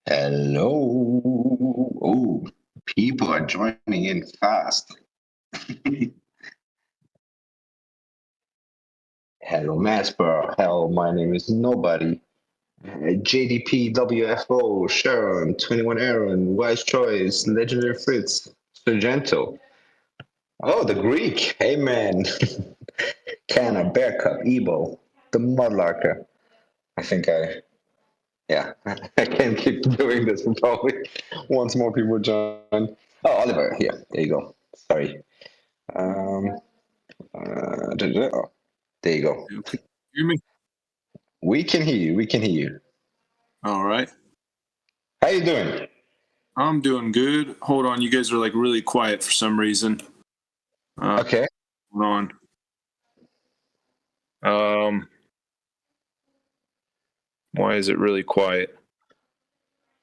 Hello. Oh, people are joining in fast. Hello, Masper. Hello, my name is Nobody. JDP, WFO, Sharon, 21 Aaron, Wise Choice, Legendary Fritz, Sargento. Oh, the Greek. Hey, man. Canna, Bear Cup, Ebo, the Mudlarker. I think yeah, I can't keep doing this probably once more people join. Oh, Oliver, here. There you go. Sorry. Um, oh, there you go. Okay. Hear me? We can hear you. We can hear you. All right. How you doing? I'm doing good. Hold on. You guys are like really quiet for some reason. Okay. Hold on. Why is it really quiet?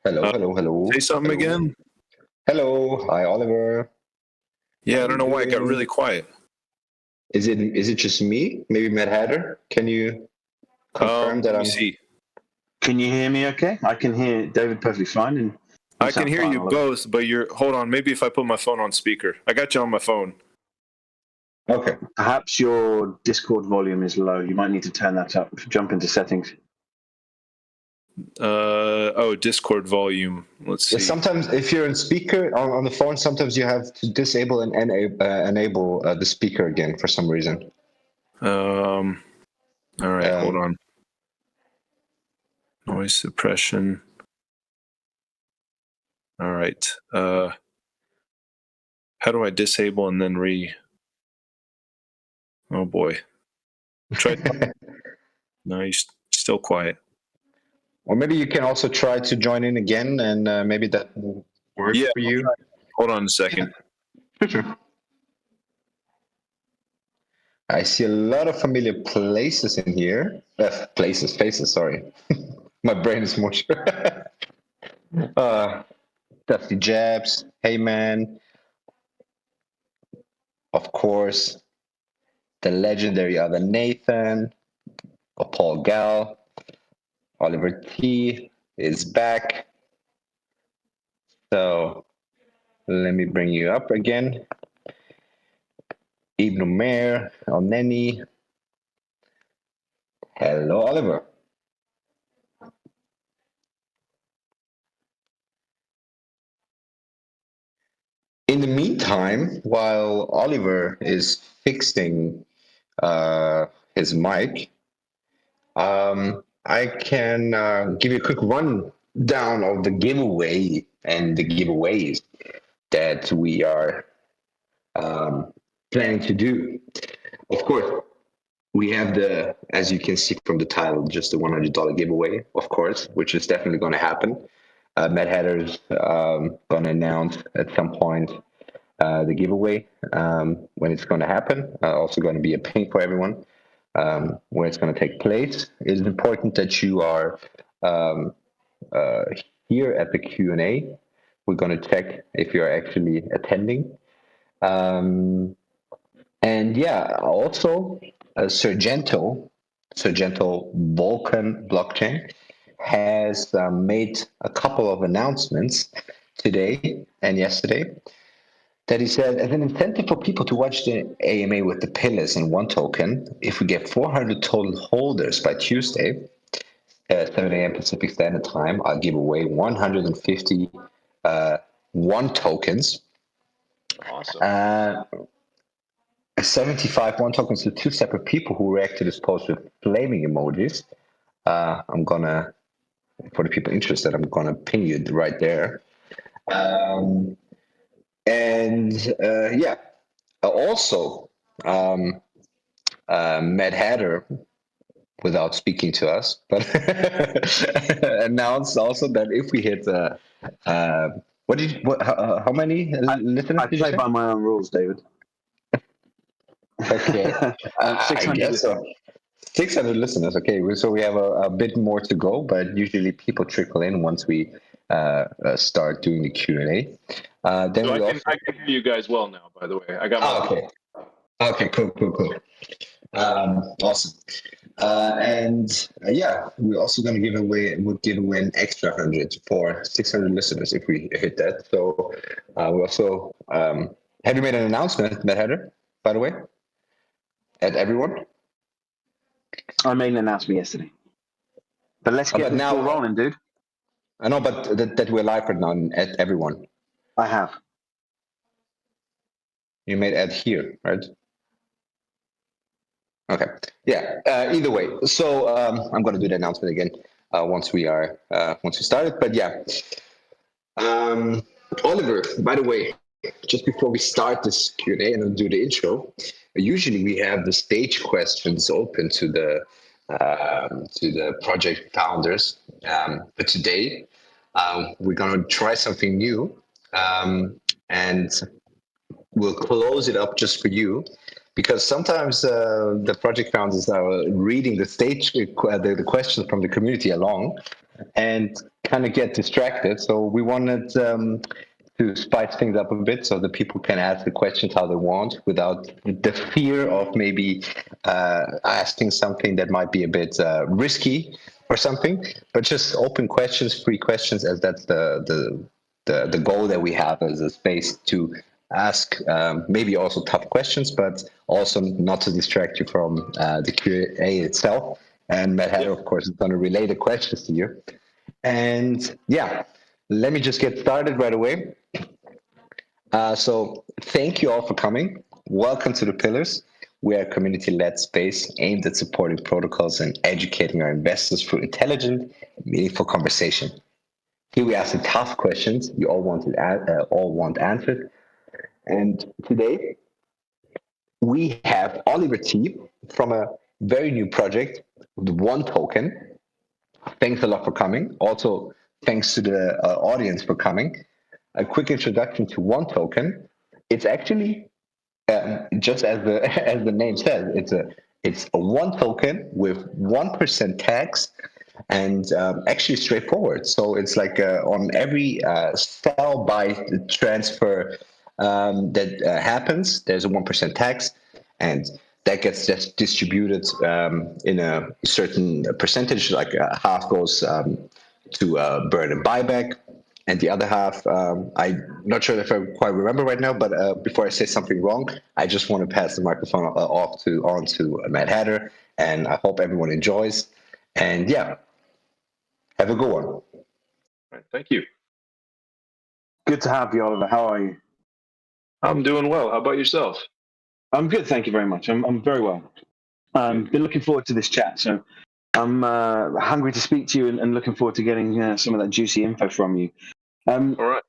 Hello, hello, hello. Say something Hello. again. Hello. Hi, Oliver. Yeah, How I don't you know why it got doing? really quiet. Is it just me? Maybe Mad Hatter? Can you confirm that Let me I'm see. Can you hear me okay? I can hear David perfectly fine. And I can hear you both, but hold on. Maybe if I put my phone on speaker. I got you on my phone. okay? Perhaps your Discord volume is low. You might need to turn that up. Jump into settings. Discord volume. Let's see. Yeah, sometimes if you're in speaker on the phone, sometimes you have to disable and enable the speaker again for some reason. All right, hold on. Noise suppression. All right. How do I disable and then Oh boy. Try. No, you're still quiet. Or maybe you can also try to join in again, and maybe that will work for you. Hold on a second. Sure. I see a lot of familiar places in here. Faces, sorry. My brain is mush. Dusty Jabs, Hey Man, of course, the legendary other Nathan, or Paul Gal, Oliver T is back. So let me bring you up again. Ibn Umair, El Neni. Hello, Oliver. In the meantime, while Oliver is fixing his mic, I can give you a quick rundown of the giveaway and the giveaways that we are planning to do. Of course, we have as you can see from the title, just the $100 giveaway, of course, which is definitely going to happen. Mad Hatter's going to announce at some point the giveaway when it's going to happen. Also going to be a ping for everyone where it's going to take place. It's important that you are here at the Q&A. We're going to check if you're actually attending. And yeah, also Sargento Vulcan Blockchain has made a couple of announcements today and yesterday that he said, as an incentive for people to watch the AMA with the pillars in one token, if we get 400 total holders by Tuesday, 7 a.m. Pacific Standard Time, I'll give away 150 one tokens. Awesome. 75 one tokens to two separate people who react to this post with flaming emojis. I'm gonna, for the people interested, I'm gonna ping you right there. Yeah, also, Mad Hatter, without speaking to us, but announced also that if we hit, how many listeners I did you play say? by my own rules, David. Okay, 600 I guess so. 600 listeners. Okay, so we have a bit more to go, but usually people trickle in once we start doing the Q&A. Then I can hear you guys well now. By the way, I got my. okay. Okay, cool. Awesome. And we're also going to give away an extra 100 for 600 listeners if we hit that. So we also have you made an announcement, Matt Header, by the way, at everyone? I made an announcement yesterday. But let's get this ball rolling, dude. I know, but that we're live right now at everyone. I have. You made ad here, right? Okay. Yeah. Either way, so I'm going to do the announcement again once we started. But yeah, Oliver. By the way, just before we start this Q&A and I'll do the intro, usually we have the stage questions open to the project founders. But today we're going to try something new, and we'll close it up just for you, because sometimes the project founders are reading the questions from the community along and kind of get distracted. So we wanted to spice things up a bit so that people can ask the questions how they want without the fear of maybe asking something that might be a bit risky or something, but just open questions, free questions, as that's the goal that we have as a space to ask maybe also tough questions, but also not to distract you from the Q&A itself. And Matt Hatter, of course, is going to relay the questions to you. And yeah, let me just get started right away. So thank you all for coming. Welcome to The Pillars. We are a community-led space aimed at supporting protocols and educating our investors through intelligent, meaningful conversation. Here we ask the tough questions you all want answered. And today we have Oliver T from a very new project, the One Token. Thanks a lot for coming. Also, thanks to the audience for coming. A quick introduction to One Token. It's actually just as the name says, it's a one token with 1% tax, and actually straightforward. So it's like on every sell, buy, transfer that happens, there's a 1% tax, and that gets just distributed in a certain percentage, like half goes to burn and buyback, and the other half, I'm not sure if I quite remember right now, but before I say something wrong, I just want to pass the microphone on to Matt Hatter, and I hope everyone enjoys. And yeah, have a good one. All right, thank you. Good to have you, Oliver. How are you? I'm doing well. How about yourself? I'm good, thank you very much. I'm very well. Been looking forward to this chat, so I'm hungry to speak to you and looking forward to getting some of that juicy info from you. All right.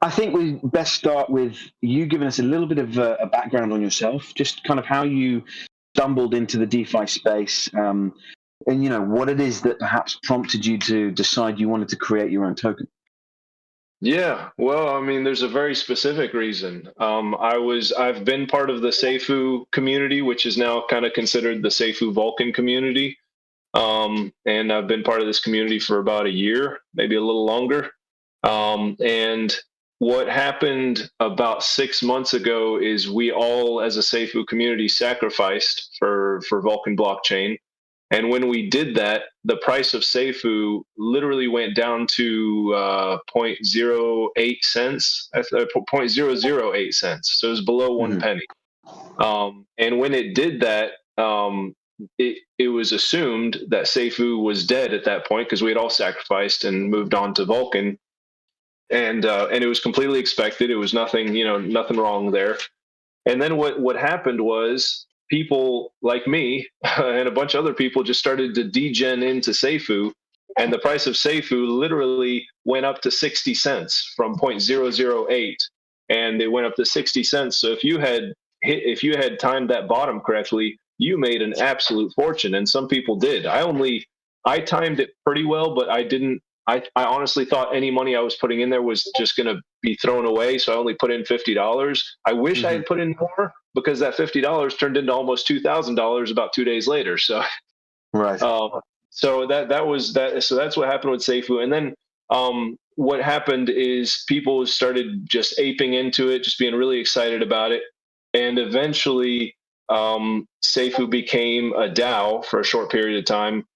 I think we best start with you giving us a little bit of a background on yourself, just kind of how you stumbled into the DeFi space, and what it is that perhaps prompted you to decide you wanted to create your own token. Yeah, well, I mean, there's a very specific reason. I've been part of the Seifu community, which is now kind of considered the Seifu Vulcan community. And I've been part of this community for about a year, maybe a little longer. And what happened about 6 months ago is we all, as a Seifu community, sacrificed for Vulcan blockchain. And when we did that, the price of Seifu literally went down to 0.08 cents, 0.008 cents. So it was below 1 penny. And when it did that, it was assumed that Seifu was dead at that point because we had all sacrificed and moved on to Vulcan. And it was completely expected. It was nothing wrong there. And then what happened was people like me and a bunch of other people just started to degen into Seifu, and the price of Seifu literally went up to 60 cents from 0.008, and it went up to 60 cents. So if you had timed that bottom correctly, you made an absolute fortune, and some people did. I timed it pretty well, but I didn't. I honestly thought any money I was putting in there was just going to be thrown away, so I only put in $50. I wish I had put in more, because that $50 turned into almost $2,000 about 2 days later. So, right. So that was that. So that's what happened with Seifu, and then what happened is people started just aping into it, just being really excited about it, and eventually Seifu became a DAO for a short period of time,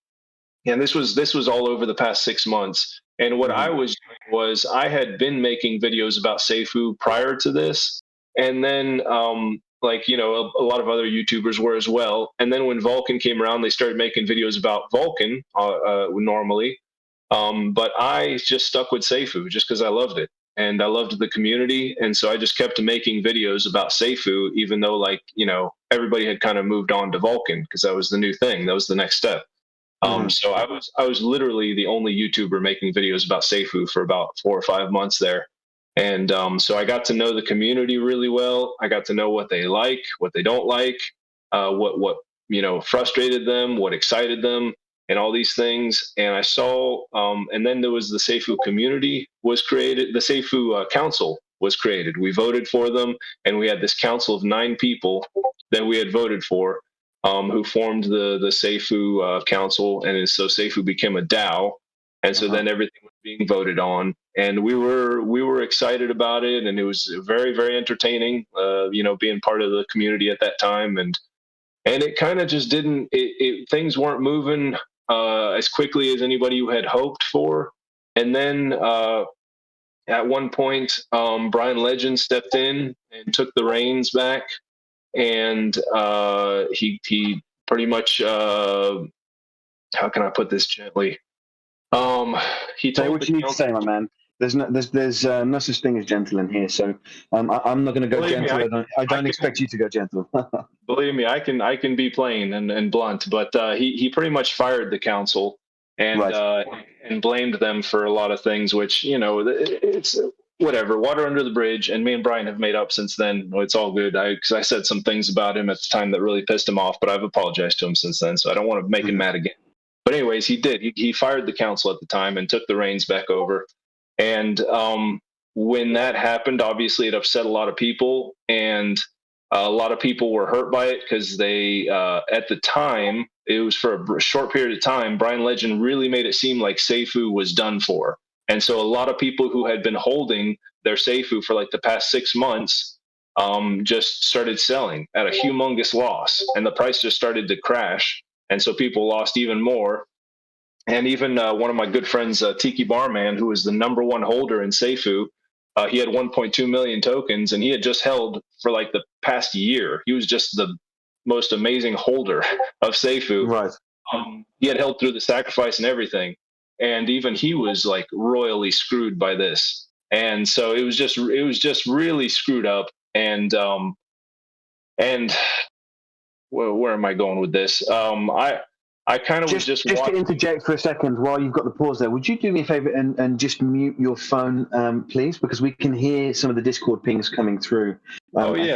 and this was all over the past 6 months. And what I was doing was I had been making videos about Seifu prior to this, and then like a lot of other YouTubers were as well. And then when Vulcan came around, they started making videos about Vulcan normally. But I just stuck with Seifu just because I loved it and I loved the community, and so I just kept making videos about Seifu, even though everybody had kind of moved on to Vulcan because that was the new thing, that was the next step. So I was literally the only YouTuber making videos about Seifu for about 4 or 5 months there. And so I got to know the community really well. I got to know what they like, what they don't like, what frustrated them, what excited them, and all these things. And I saw, and then there was the Seifu community was created. The Seifu council was created. We voted for them, and we had this council of 9 people that we had voted for, who formed the Seifu council, and so Seifu became a DAO, and so then everything was being voted on, and we were excited about it, and it was very, very entertaining, being part of the community at that time, and it kind of just didn't. Things weren't moving as quickly as anybody had hoped for, and then at one point, Brian Legend stepped in and took the reins back. And he pretty much, how can I put this gently? He Say told what you need to say, my man. There's no such thing as gentle in here, so I'm not going to go Believe me, gentle. I don't expect you to go gentle. Believe me, I can be plain and blunt, but he pretty much fired the council and and blamed them for a lot of things, which it's whatever, water under the bridge. And me and Brian have made up since then. It's all good. Because I said some things about him at the time that really pissed him off, but I've apologized to him since then, so I don't want to make him mad again. But anyways, he did. He fired the council at the time and took the reins back over. And when that happened, obviously it upset a lot of people, and a lot of people were hurt by it because they, at the time, it was for a short period of time, Brian Legend really made it seem like Seifu was done for. And so a lot of people who had been holding their Seifu for like the past 6 months just started selling at a humongous loss, and the price just started to crash. And so people lost even more. And even one of my good friends, Tiki Barman, who was the #1 holder in Seifu, he had 1.2 million tokens, and he had just held for like the past year. He was just the most amazing holder of Seifu. Right. He had held through the sacrifice and everything. And even he was like royally screwed by this. And so it was just really screwed up. And where am I going with this? I kind of was just to interject for a second while you've got the pause there. Would you do me a favor and just mute your phone, please, because we can hear some of the Discord pings coming through. Sorry.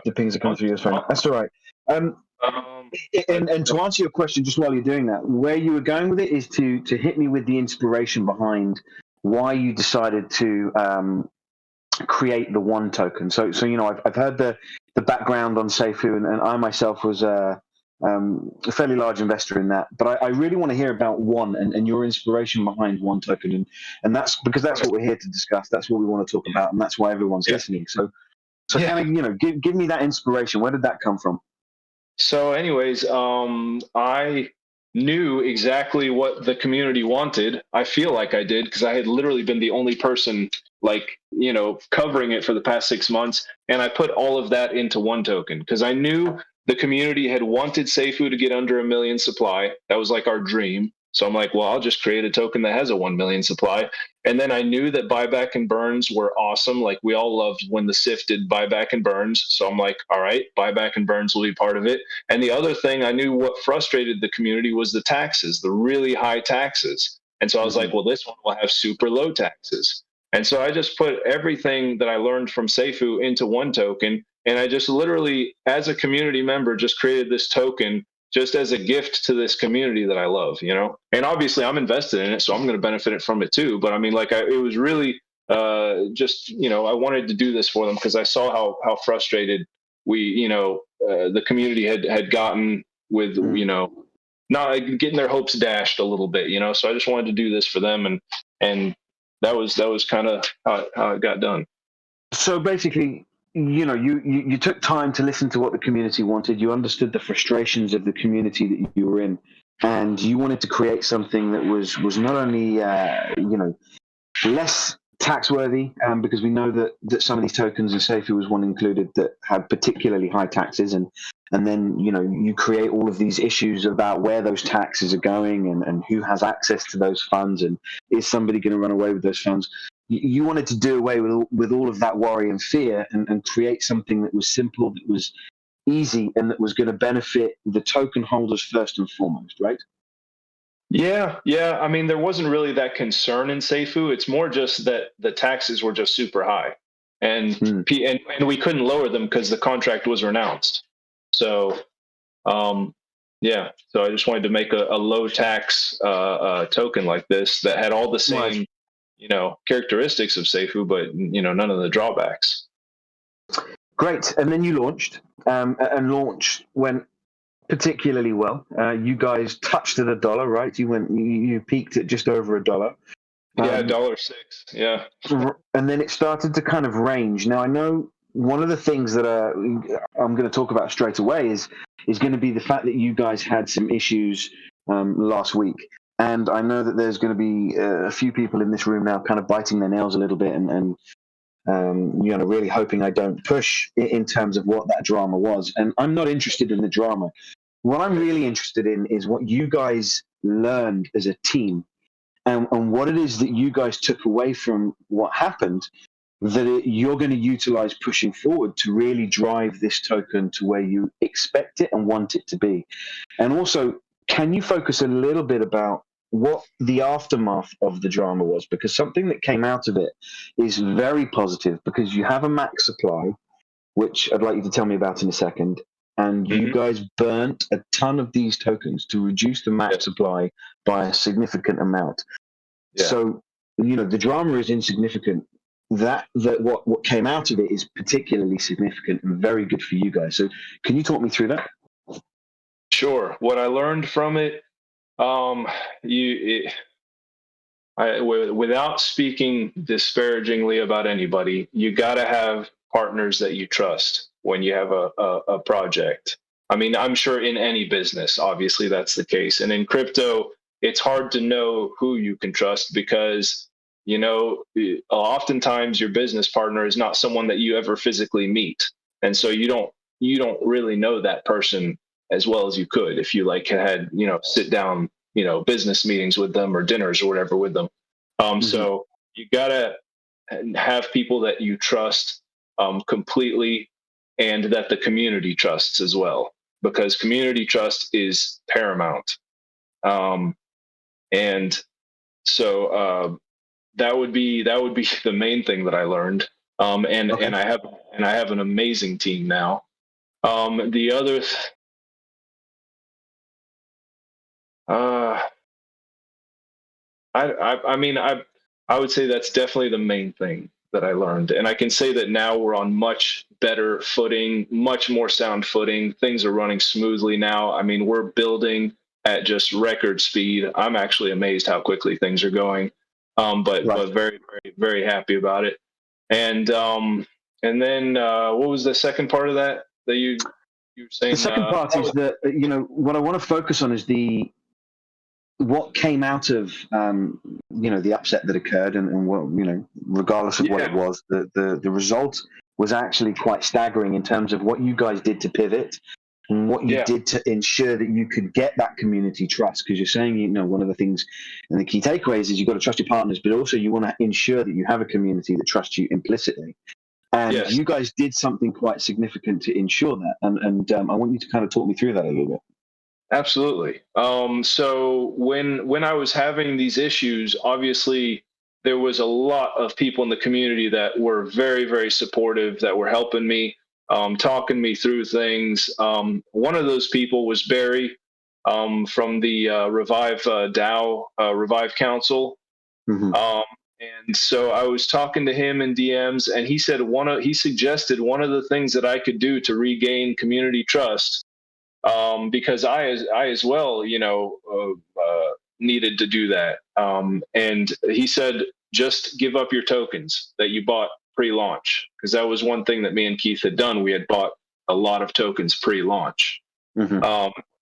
The pings are coming through your phone. That's all right. And to answer your question, just while you're doing that, where you were going with it is to hit me with the inspiration behind why you decided to create the One token. So I've heard the background on Seifu, and I myself was a fairly large investor in that. But I really want to hear about One and your inspiration behind One token, and that's because that's what we're here to discuss. That's what we want to talk about, and that's why everyone's listening. So kind of give me that inspiration. Where did that come from? So anyways, I knew exactly what the community wanted. I feel like I did because I had literally been the only person covering it for the past 6 months. And I put all of that into One token because I knew the community had wanted Seifu to get under 1 million supply. That was like our dream. So I'm like, well, I'll just create a token that has a 1 million supply. And then I knew that buyback and burns were awesome. Like we all loved when the SIF did buyback and burns. So I'm like, all right, buyback and burns will be part of it. And the other thing, I knew what frustrated the community was the taxes, the really high taxes. And so I was like, well, this one will have super low taxes. And so I just put everything that I learned from Seifu into One token. And I just literally, as a community member, just created this token just as a gift to this community that I love, and obviously I'm invested in it, so I'm going to benefit from it too. But I mean, it was really just, I wanted to do this for them because I saw how frustrated we, the community had gotten with, not getting their hopes dashed a little bit, so I just wanted to do this for them. And that was kind of how it got done. So basically, you took time to listen to what the community wanted. You understood the frustrations of the community that you were in, and you wanted to create something that was not only less tax worthy, because we know that some of these tokens, and Seifu was one included, that have particularly high taxes, and then you create all of these issues about where those taxes are going, and who has access to those funds, and is somebody going to run away with those funds. You wanted to do away with all of that worry and fear, and create something that was simple, that was easy, and that was going to benefit the token holders first and foremost, right? Yeah. I mean, there wasn't really that concern in Seifu. It's more just that the taxes were just super high, and and we couldn't lower them because the contract was renounced. So, yeah. So I just wanted to make a low tax token like this that had all the same, characteristics of Seifu, but none of the drawbacks. Great. And then you launched, and launch went particularly well. You guys touched at $1, right? You peaked at just over $1. Yeah, $1.06. Yeah. And then it started to kind of range. Now I know one of the things that I'm going to talk about straight away is going to be the fact that you guys had some issues last week. And I know that there's going to be a few people in this room now kind of biting their nails a little bit and really hoping I don't push in terms of what that drama was. And I'm not interested in the drama. What I'm really interested in is what you guys learned as a team, and what it is that you guys took away from what happened that you're going to utilize pushing forward to really drive this token to where you expect it and want it to be. And also, can you focus a little bit about what the aftermath of the drama was? Because something that came out of it is very positive, because you have a max supply, which I'd like you to tell me about in a second. And you guys burnt a ton of these tokens to reduce the max supply by a significant amount. Yeah. So, the drama is insignificant. That what came out of it is particularly significant and very good for you guys. So can you talk me through that? Sure. What I learned from it, without speaking disparagingly about anybody, you got to have partners that you trust when you have a project. I mean, I'm sure in any business, obviously that's the case. And in crypto, it's hard to know who you can trust because, oftentimes your business partner is not someone that you ever physically meet. And so you don't really know that person as well as you could if you had, sit down, business meetings with them or dinners or whatever with them. So you gotta have people that you trust completely, and that the community trusts as well, because community trust is paramount. And so that would be the main thing that I learned. And I have an amazing team now. The other I would say that's definitely the main thing that I learned. And I can say that now we're on much better footing, much more sound footing. Things are running smoothly now. I mean, we're building at just record speed. I'm actually amazed how quickly things are going. But very, very, very happy about it. And then what was the second part of that you were saying? The second part is that, what I want to focus on is what came out of the upset that occurred, and what, regardless of what it was, the result was actually quite staggering in terms of what you guys did to pivot and what you did to ensure that you could get that community trust. Because you're saying, one of the things and the key takeaways is you've got to trust your partners, but also you want to ensure that you have a community that trusts you implicitly. And you guys did something quite significant to ensure that. And I want you to kind of talk me through that a little bit. Absolutely. So when I was having these issues, obviously there was a lot of people in the community that were very, very supportive, that were helping me, talking me through things. One of those people was Barry from the Revive DAO, Revive Council. And so I was talking to him in DMs, and he said he suggested one of the things that I could do to regain community trust. Because I as well, needed to do that. And he said, just give up your tokens that you bought pre-launch, because that was one thing that me and Keith had done. We had bought a lot of tokens pre-launch.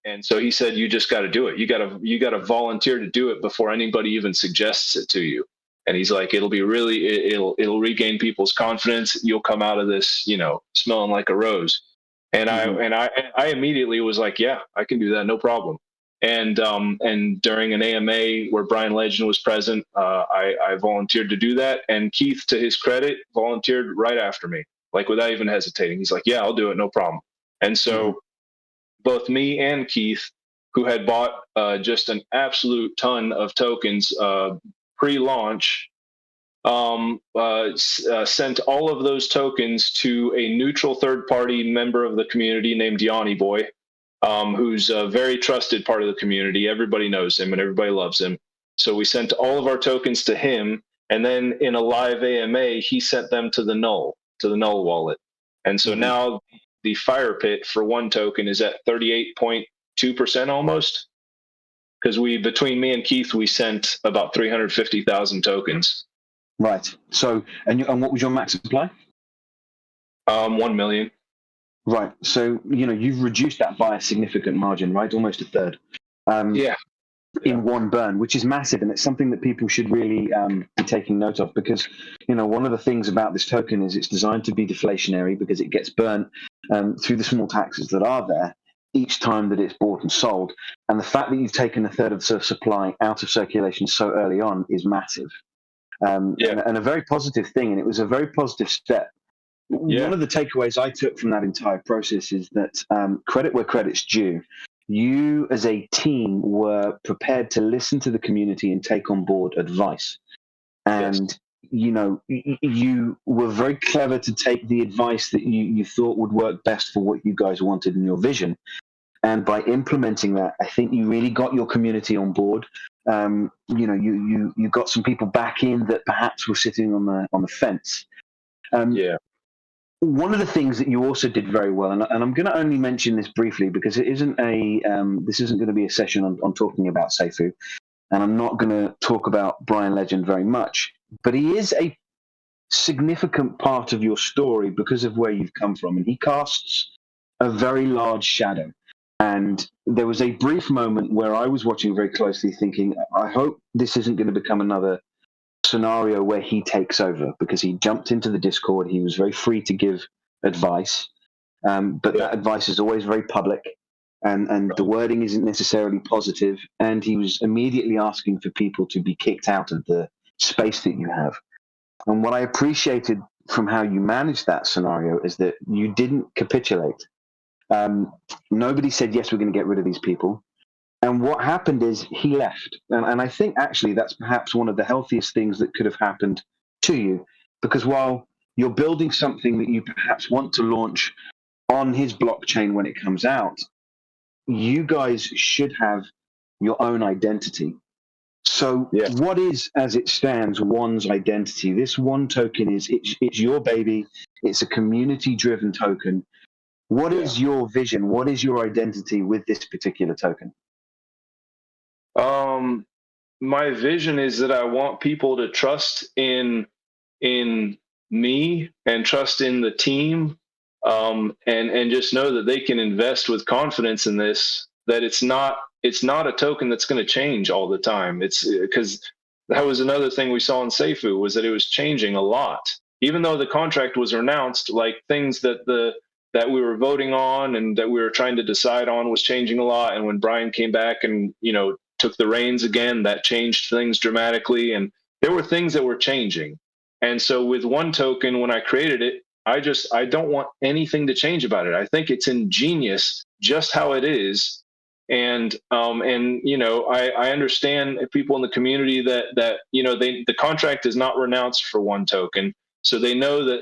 And so he said, you just got to do it. You got to volunteer to do it before anybody even suggests it to you. And he's like, it'll regain people's confidence. You'll come out of this, smelling like a rose. And I immediately was like, yeah, I can do that. No problem. And during an AMA where Brian Legend was present, I volunteered to do that. And Keith, to his credit, volunteered right after me, like without even hesitating. He's like, yeah, I'll do it. No problem. And so both me and Keith, who had bought just an absolute ton of tokens pre-launch, sent all of those tokens to a neutral third-party member of the community named Yanni Boy, who's a very trusted part of the community. Everybody knows him and everybody loves him. So we sent all of our tokens to him, and then in a live AMA, he sent them to the Null wallet. And so now the fire pit for one token is at 38.2% almost, because between me and Keith, we sent about 350,000 tokens. Right. So, and what was your max supply? 1 million. Right. So, you've reduced that by a significant margin, right? Almost a third. In one burn, which is massive. And it's something that people should really be taking note of, because, one of the things about this token is it's designed to be deflationary, because it gets burnt through the small taxes that are there each time that it's bought and sold. And the fact that you've taken a third of the supply out of circulation so early on is massive. And a very positive thing. And it was a very positive step. One of the takeaways I took from that entire process is that credit where credit's due. You as a team were prepared to listen to the community and take on board advice. And, you were very clever to take the advice that you thought would work best for what you guys wanted in your vision. And by implementing that, I think you really got your community on board. You got some people back in that perhaps were sitting on the fence. One of the things that you also did very well, and I'm going to only mention this briefly because it isn't this isn't going to be a session on talking about Seifu, and I'm not going to talk about Brian Legend very much, but he is a significant part of your story because of where you've come from, and he casts a very large shadow. And there was a brief moment where I was watching very closely thinking, I hope this isn't going to become another scenario where he takes over, because he jumped into the Discord. He was very free to give advice, but that advice is always very public, and the wording isn't necessarily positive. And he was immediately asking for people to be kicked out of the space that you have. And what I appreciated from how you managed that scenario is that you didn't capitulate. Nobody said, yes, we're going to get rid of these people. And what happened is he left. And I think actually that's perhaps one of the healthiest things that could have happened to you, because while you're building something that you perhaps want to launch on his blockchain when it comes out, you guys should have your own identity. So what is, as it stands, one's identity? This one token it's your baby. It's a community-driven token. What is your vision? What is your identity with this particular token? My vision is that I want people to trust in me and trust in the team, and just know that they can invest with confidence in this, that it's not a token that's going to change all the time. It's because that was another thing we saw in Seifu, was that it was changing a lot. Even though the contract was announced, like things that we were voting on and that we were trying to decide on was changing a lot. And when Brian came back and, took the reins again, that changed things dramatically. And there were things that were changing. And so with one token, when I created it, I don't want anything to change about it. I think it's ingenious just how it is. And I understand people in the community that the contract is not renounced for one token. So they know that,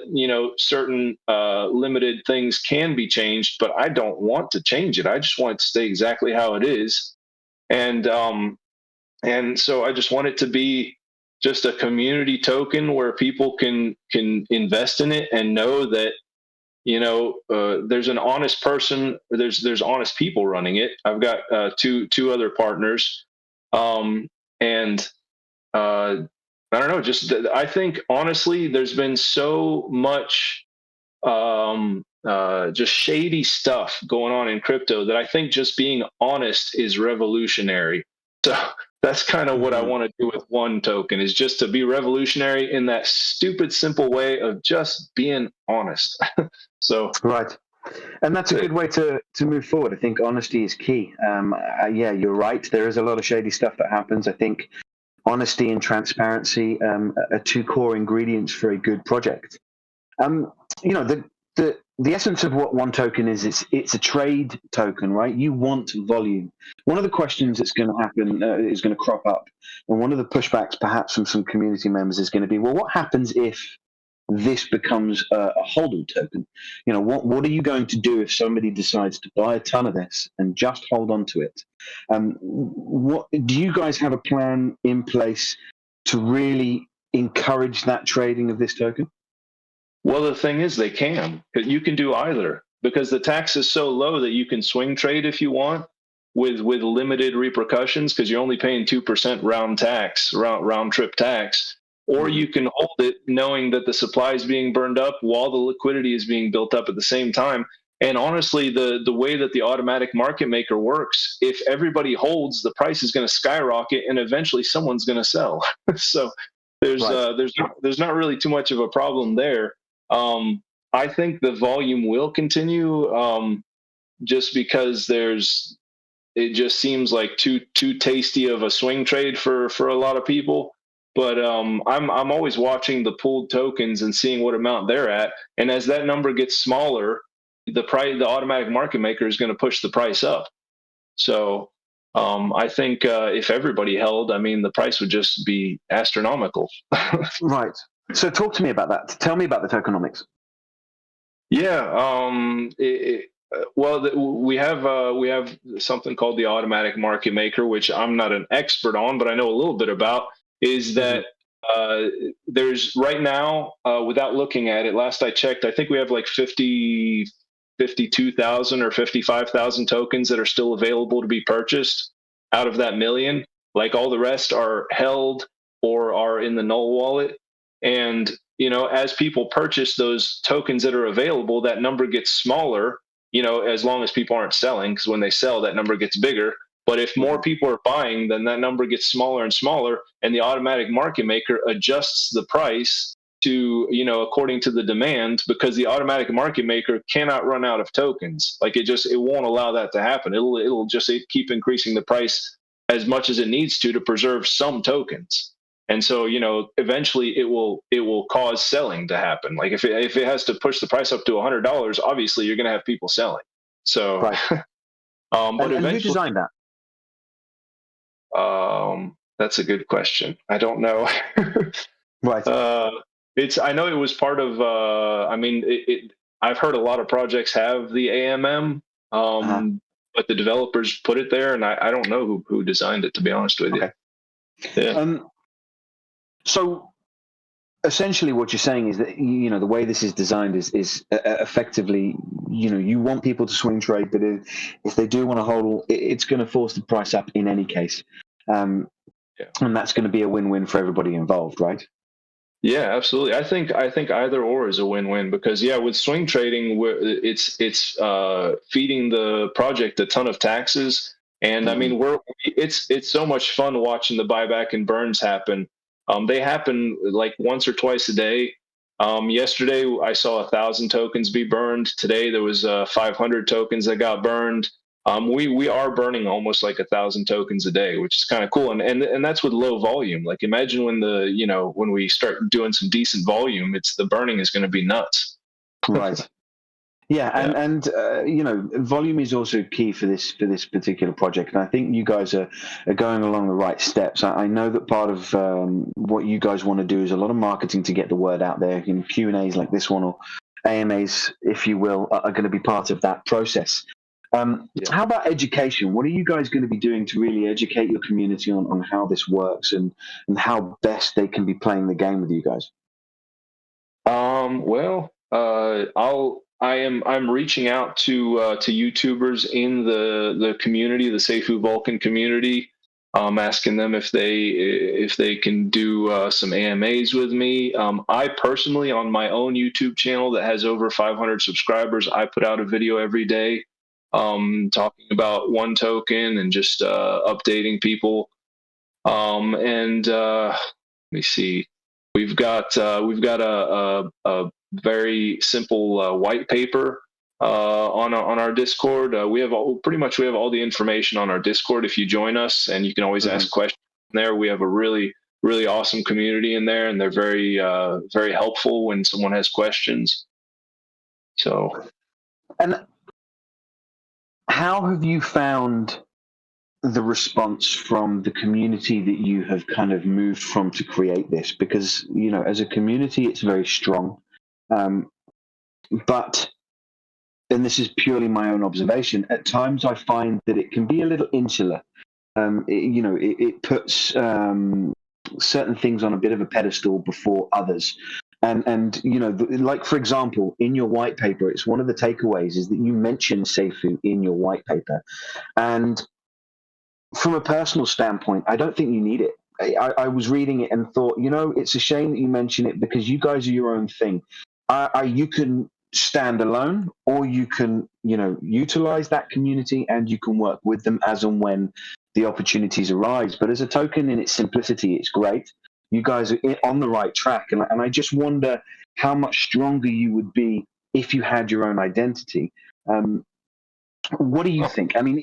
certain limited things can be changed, but I don't want to change it. I just want it to stay exactly how it is. And so I just want it to be just a community token where people can invest in it and know that, there's an honest person, there's honest people running it. I've got two other partners. I don't know. Just I think honestly, there's been so much just shady stuff going on in crypto that I think just being honest is revolutionary. So that's kind of what I Mhm. want to do with one token, is just to be revolutionary in that stupid simple way of just being honest. So Right. And that's a uh, good way to move forward. I think honesty is key. Yeah, you're right. There is a lot of shady stuff that happens. I think honesty and transparency are two core ingredients for a good project. Um, you know, the essence of what one token is, it's a trade token, right? You want volume. One of the questions that's going to happen is going to crop up, and one of the pushbacks, perhaps from some community members, is going to be, well, what happens if this becomes a hold'em token? You know, what are you going to do if somebody decides to buy a ton of this and just hold on to it? What do you guys have a plan in place to really encourage that trading of this token? well, the thing is, they can. You can do either because the tax is so low that you can swing trade if you want with limited repercussions because you're only paying 2% round trip tax. Or Mhm. you can hold it knowing that the supply is being burned up while the liquidity is being built up at the same time. And honestly, the way that the automatic market maker works, if everybody holds, the price is going to skyrocket, and eventually someone's going to sell. So Right. there's not really too much of a problem there. um, I think the volume will continue, just because it just seems like too tasty of a swing trade for a lot of people. But I'm always watching the pooled tokens and seeing what amount they're at, and as that number gets smaller, the automatic market maker is going to push the price up. So I think if everybody held, I mean, the price would just be astronomical. Right. So talk to me about that. Tell me about the tokenomics. Yeah. Well, we have something called the automatic market maker, which I'm not an expert on, but I know a little bit about. Is Hmm. that uh, there's right now, without looking at it, last I checked, I think we have like 52,000 or 55,000 tokens that are still available to be purchased out of that million. Like all the rest are held or are in the null wallet. And as people purchase those tokens that are available, that number gets smaller, as long as people aren't selling, because when they sell, that number gets bigger. But if more Hmm. people are buying, then that number gets smaller and smaller, and the automatic market maker adjusts the price to, according to the demand, because the automatic market maker cannot run out of tokens. Like it won't allow that to happen. It'll just keep increasing the price as much as it needs to preserve some tokens. And so, eventually it will cause selling to happen. Like if it has to push the price up to $100, obviously you're going to have people selling. So Right. but And who eventually, designed that? that's a good question. I don't know. Right. uh, I know it was part of. I mean, I've heard a lot of projects have the AMM, Uh-huh. but the developers put it there, and I don't know who designed it. To be honest with you, Okay. yeah. Um, so essentially what you're saying is that, the way this is designed is effectively, you want people to swing trade, but if they do want to hold, it's going to force the price up in any case. Um, Yeah. and that's going to be a win-win for everybody involved, right? Yeah, absolutely. I think either or is a win-win because yeah, with swing trading, it's feeding the project a ton of taxes, and I Hmm. mean it's so much fun watching the buyback and burns happen. They happen like once or twice a day. Yesterday I saw 1,000 tokens be burned. Today there was 500 tokens that got burned. We are burning almost like 1,000 tokens a day, which is kind of cool, and that's with low volume. Like imagine when we start doing some decent volume, it's the burning is going to be nuts. Right. Yeah, Yeah, and volume is also key for this particular project, and I think you guys are going along the right steps. I know that part of what you guys want to do is a lot of marketing to get the word out there. Q&As like this one, or AMAs, if you will, are going to be part of that process. yeah. How about education? What are you guys going to be doing to really educate your community on how this works and how best they can be playing the game with you guys? Well, I'm reaching out to YouTubers in the community, the Seifu Vulcan community. asking them if they can do some AMAs with me. I personally, on my own YouTube channel that has over 500 subscribers, I put out a video every day talking about OneToken and just updating people. And let me see, we've got a very simple white paper on our Discord. We have pretty much all the information on our Discord if you join us, and you can always ask questions there. We have a really awesome community in there, and they're very very helpful when someone has questions. So, and how have you found the response from the community that you have kind of moved from to create this? Because, as a community, it's very strong. But, and this is purely my own observation, at times I find that it can be a little insular. It puts certain things on a bit of a pedestal before others. And like, for example, in your white paper, it's one of the takeaways is that you mention Seifu in your white paper. And from a personal standpoint, I don't think you need it. I was reading it and thought, it's a shame that you mention it because you guys are your own thing. You can stand alone, or you can, utilize that community and you can work with them as and when the opportunities arise. But as a token in its simplicity, it's great. You guys are on the right track. And I just wonder how much stronger you would be if you had your own identity. What do you think? I mean,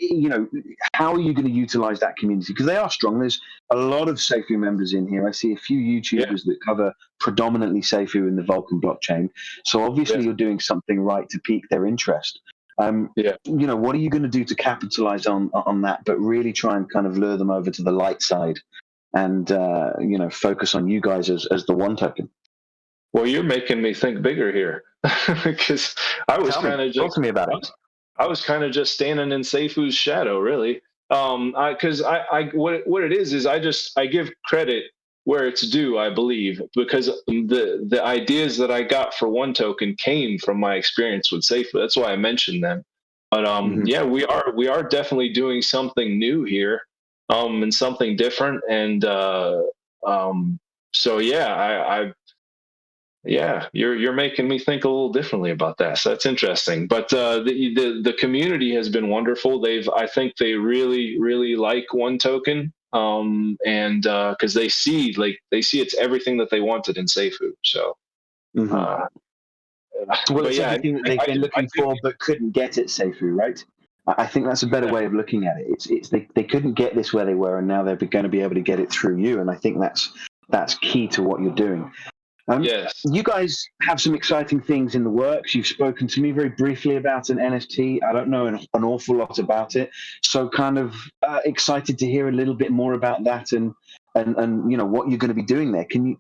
how are you going to utilize that community? Because they are strong. There's a lot of Seifu members in here. I see a few YouTubers that cover predominantly Seifu in the Vulcan blockchain. So obviously you're doing something right to pique their interest. What are you going to do to capitalize on that, but really try and kind of lure them over to the light side and, focus on you guys as the OneToken? Well, you're making me think bigger here because I was kind of just talk to me about it. I was kind of just standing in Seifu's shadow, really. Because what it is I give credit where it's due, I believe, because the ideas that I got for OneToken came from my experience with Seifu. That's why I mentioned them. But yeah, we are definitely doing something new here, and something different. And so yeah, yeah, you're making me think a little differently about that. So that's interesting. But the community has been wonderful. I think they really like OneToken, and because they see it's everything that they wanted in Seifu. So, well, it's everything that they've been looking for but couldn't get at Seifu, right? I think that's a better way of looking at it. It's they couldn't get this where they were, and now they're going to be able to get it through you. And I think that's key to what you're doing. Yes. You guys have some exciting things in the works. You've spoken to me very briefly about an NFT. I don't know an awful lot about it, so kind of excited to hear a little bit more about that and what you're going to be doing there. Can you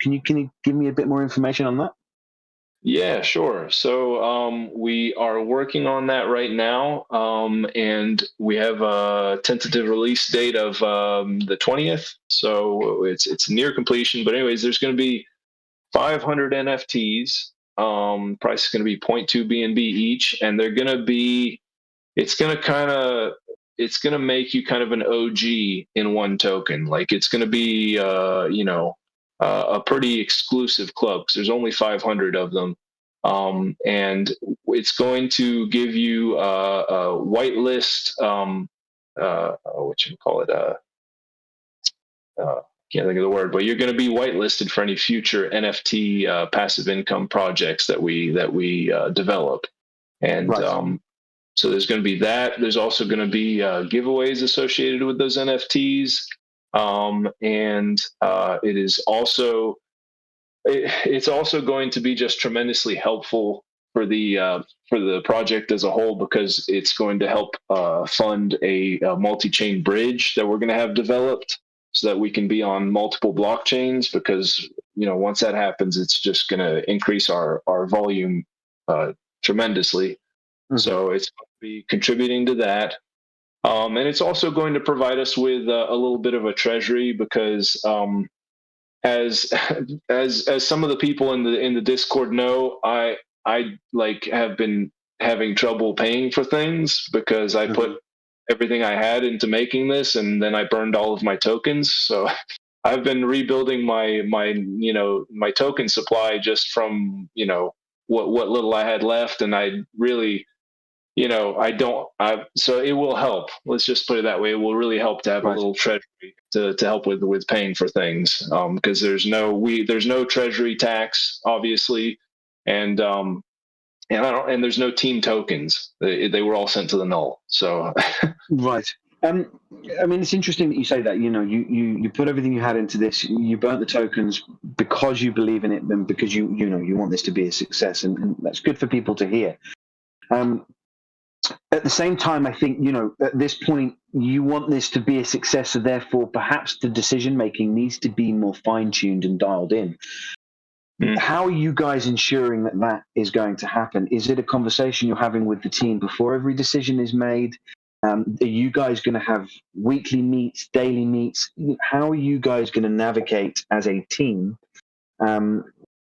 give me a bit more information on that? Yeah, sure. So we are working on that right now, and we have a tentative release date of the 20th. So it's near completion. But anyways, there's going to be 500 NFTs. Price is going to be 0.2 BNB each, and they're going to be. It's going to make you kind of an OG in OneToken. Like it's going to be, a pretty exclusive club because there's only 500 of them, and it's going to give you a whitelist. What you call it? Can't think of the word, but you're going to be whitelisted for any future NFT passive income projects that we develop, and right. So there's going to be that. There's also going to be giveaways associated with those NFTs, and it's also going to be just tremendously helpful for the project as a whole because it's going to help fund a multi-chain bridge that we're going to have developed, so that we can be on multiple blockchains, because once that happens, it's just going to increase our volume tremendously. Mm-hmm. So it's going to be contributing to that, and it's also going to provide us with a little bit of a treasury because as some of the people in the Discord know, I have been having trouble paying for things because I put everything I had into making this, and then I burned all of my tokens. So I've been rebuilding my token supply just from what little I had left, and I really I don't. So it will help. Let's just put it that way. It will really help to have a Right. little treasury to help with paying for things. Because there's no treasury tax, obviously, and there's no team tokens. They were all sent to the null. So Right. I mean, it's interesting that you say that. You put everything you had into this. You burnt the tokens because you believe in it, and because you want this to be a success, and that's good for people to hear. At the same time, I think at this point you want this to be a success, so therefore perhaps the decision making needs to be more fine tuned and dialed in. How are you guys ensuring that that is going to happen? Is it a conversation you're having with the team before every decision is made? Are you guys going to have weekly meets, daily meets? How are you guys going to navigate as a team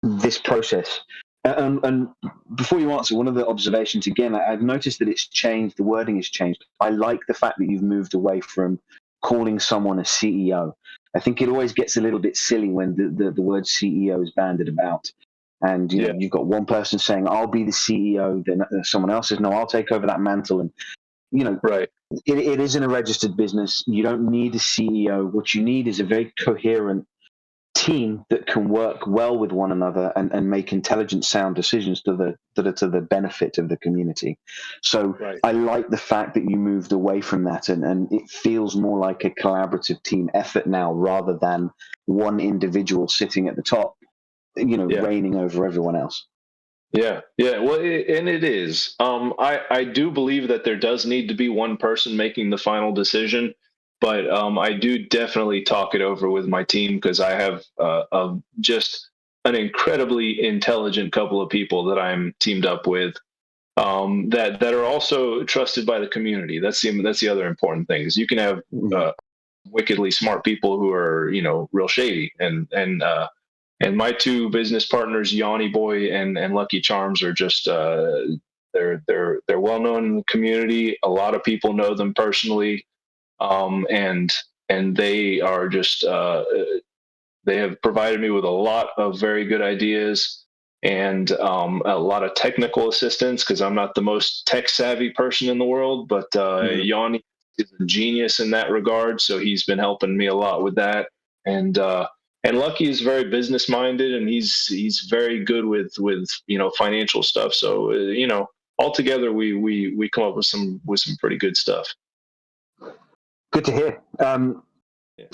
this process? And before you answer, one of the observations, again, I've noticed that it's changed, the wording has changed. I like the fact that you've moved away from calling someone a CEO. I think it always gets a little bit silly when the word CEO is bandied about. And you've got one person saying, I'll be the CEO, then someone else says, no, I'll take over that mantle. And, right. It isn't a registered business. You don't need a CEO. What you need is a very coherent team that can work well with one another and make intelligent, sound decisions that are to the benefit of the community. So Right. I like the fact that you moved away from that, and it feels more like a collaborative team effort now rather than one individual sitting at the top, reigning over everyone else. Yeah. Well, and it is. I do believe that there does need to be one person making the final decision, but I do definitely talk it over with my team because I have just an incredibly intelligent couple of people that I'm teamed up with that are also trusted by the community. That's the other important thing is you can have wickedly smart people who are real shady and my two business partners, Yanni Boy and Lucky Charms, are just they're well known in the community. A lot of people know them personally, and they are just they have provided me with a lot of very good ideas and a lot of technical assistance because I'm not the most tech savvy person in the world, but Yanni is a genius in that regard. So he's been helping me a lot with that, and Lucky is very business minded, and he's very good with financial stuff. So altogether we come up with some pretty good stuff. Good to hear.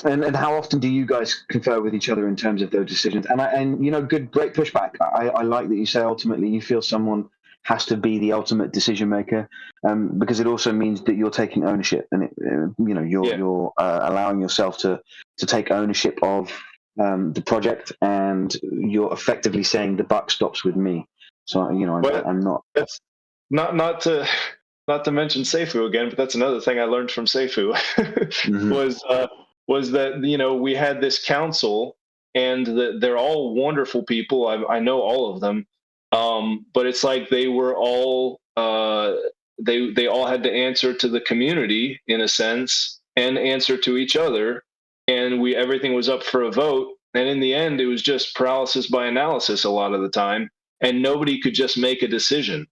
And how often do you guys confer with each other in terms of those decisions? And great pushback. I like that you say ultimately you feel someone has to be the ultimate decision maker, because it also means that you're taking ownership, and you're allowing yourself to take ownership of the project, and you're effectively saying the buck stops with me. So I'm not. That's not to mention Seifu again, but that's another thing I learned from Seifu was that we had this council, and they're all wonderful people. I know all of them, but it's like they were all they all had to answer to the community in a sense and answer to each other, and everything was up for a vote. And in the end, it was just paralysis by analysis a lot of the time, and nobody could just make a decision.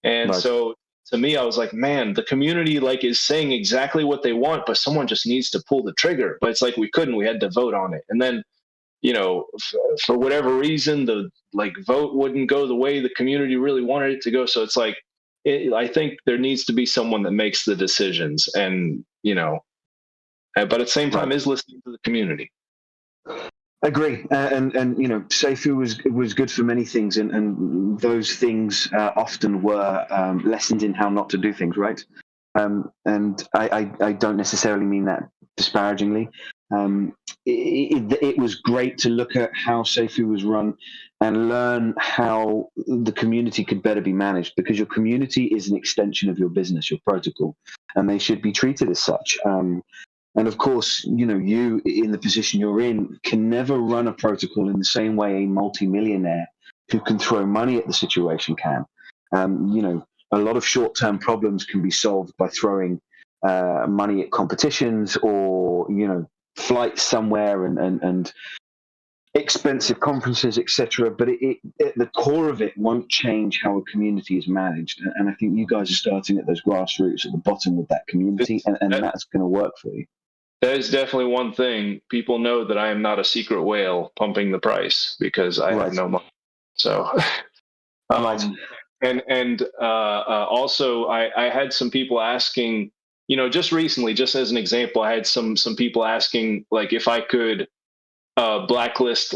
And Right. So to me, I was like, man, the community is saying exactly what they want, but someone just needs to pull the trigger. But it's like we couldn't. We had to vote on it, and then for whatever reason, the vote wouldn't go the way the community really wanted it to go. So it's like I think there needs to be someone that makes the decisions, and but at the same time is listening to the community. Agree, and Seifu was good for many things, and those things often were lessons in how not to do things, right? And I don't necessarily mean that disparagingly. It was great to look at how Seifu was run and learn how the community could better be managed, because your community is an extension of your business, your protocol, and they should be treated as such. And of course, you in the position you're in can never run a protocol in the same way a multimillionaire who can throw money at the situation can. A lot of short-term problems can be solved by throwing money at competitions or flights somewhere and expensive conferences, etc. But it at the core of it won't change how a community is managed. And I think you guys are starting at those grassroots at the bottom of that community, and that's going to work for you. That is definitely one thing. People know that I am not a secret whale pumping the price because I have no money. So, and also I had some people asking, just recently, just as an example, I had some people asking like if I could blacklist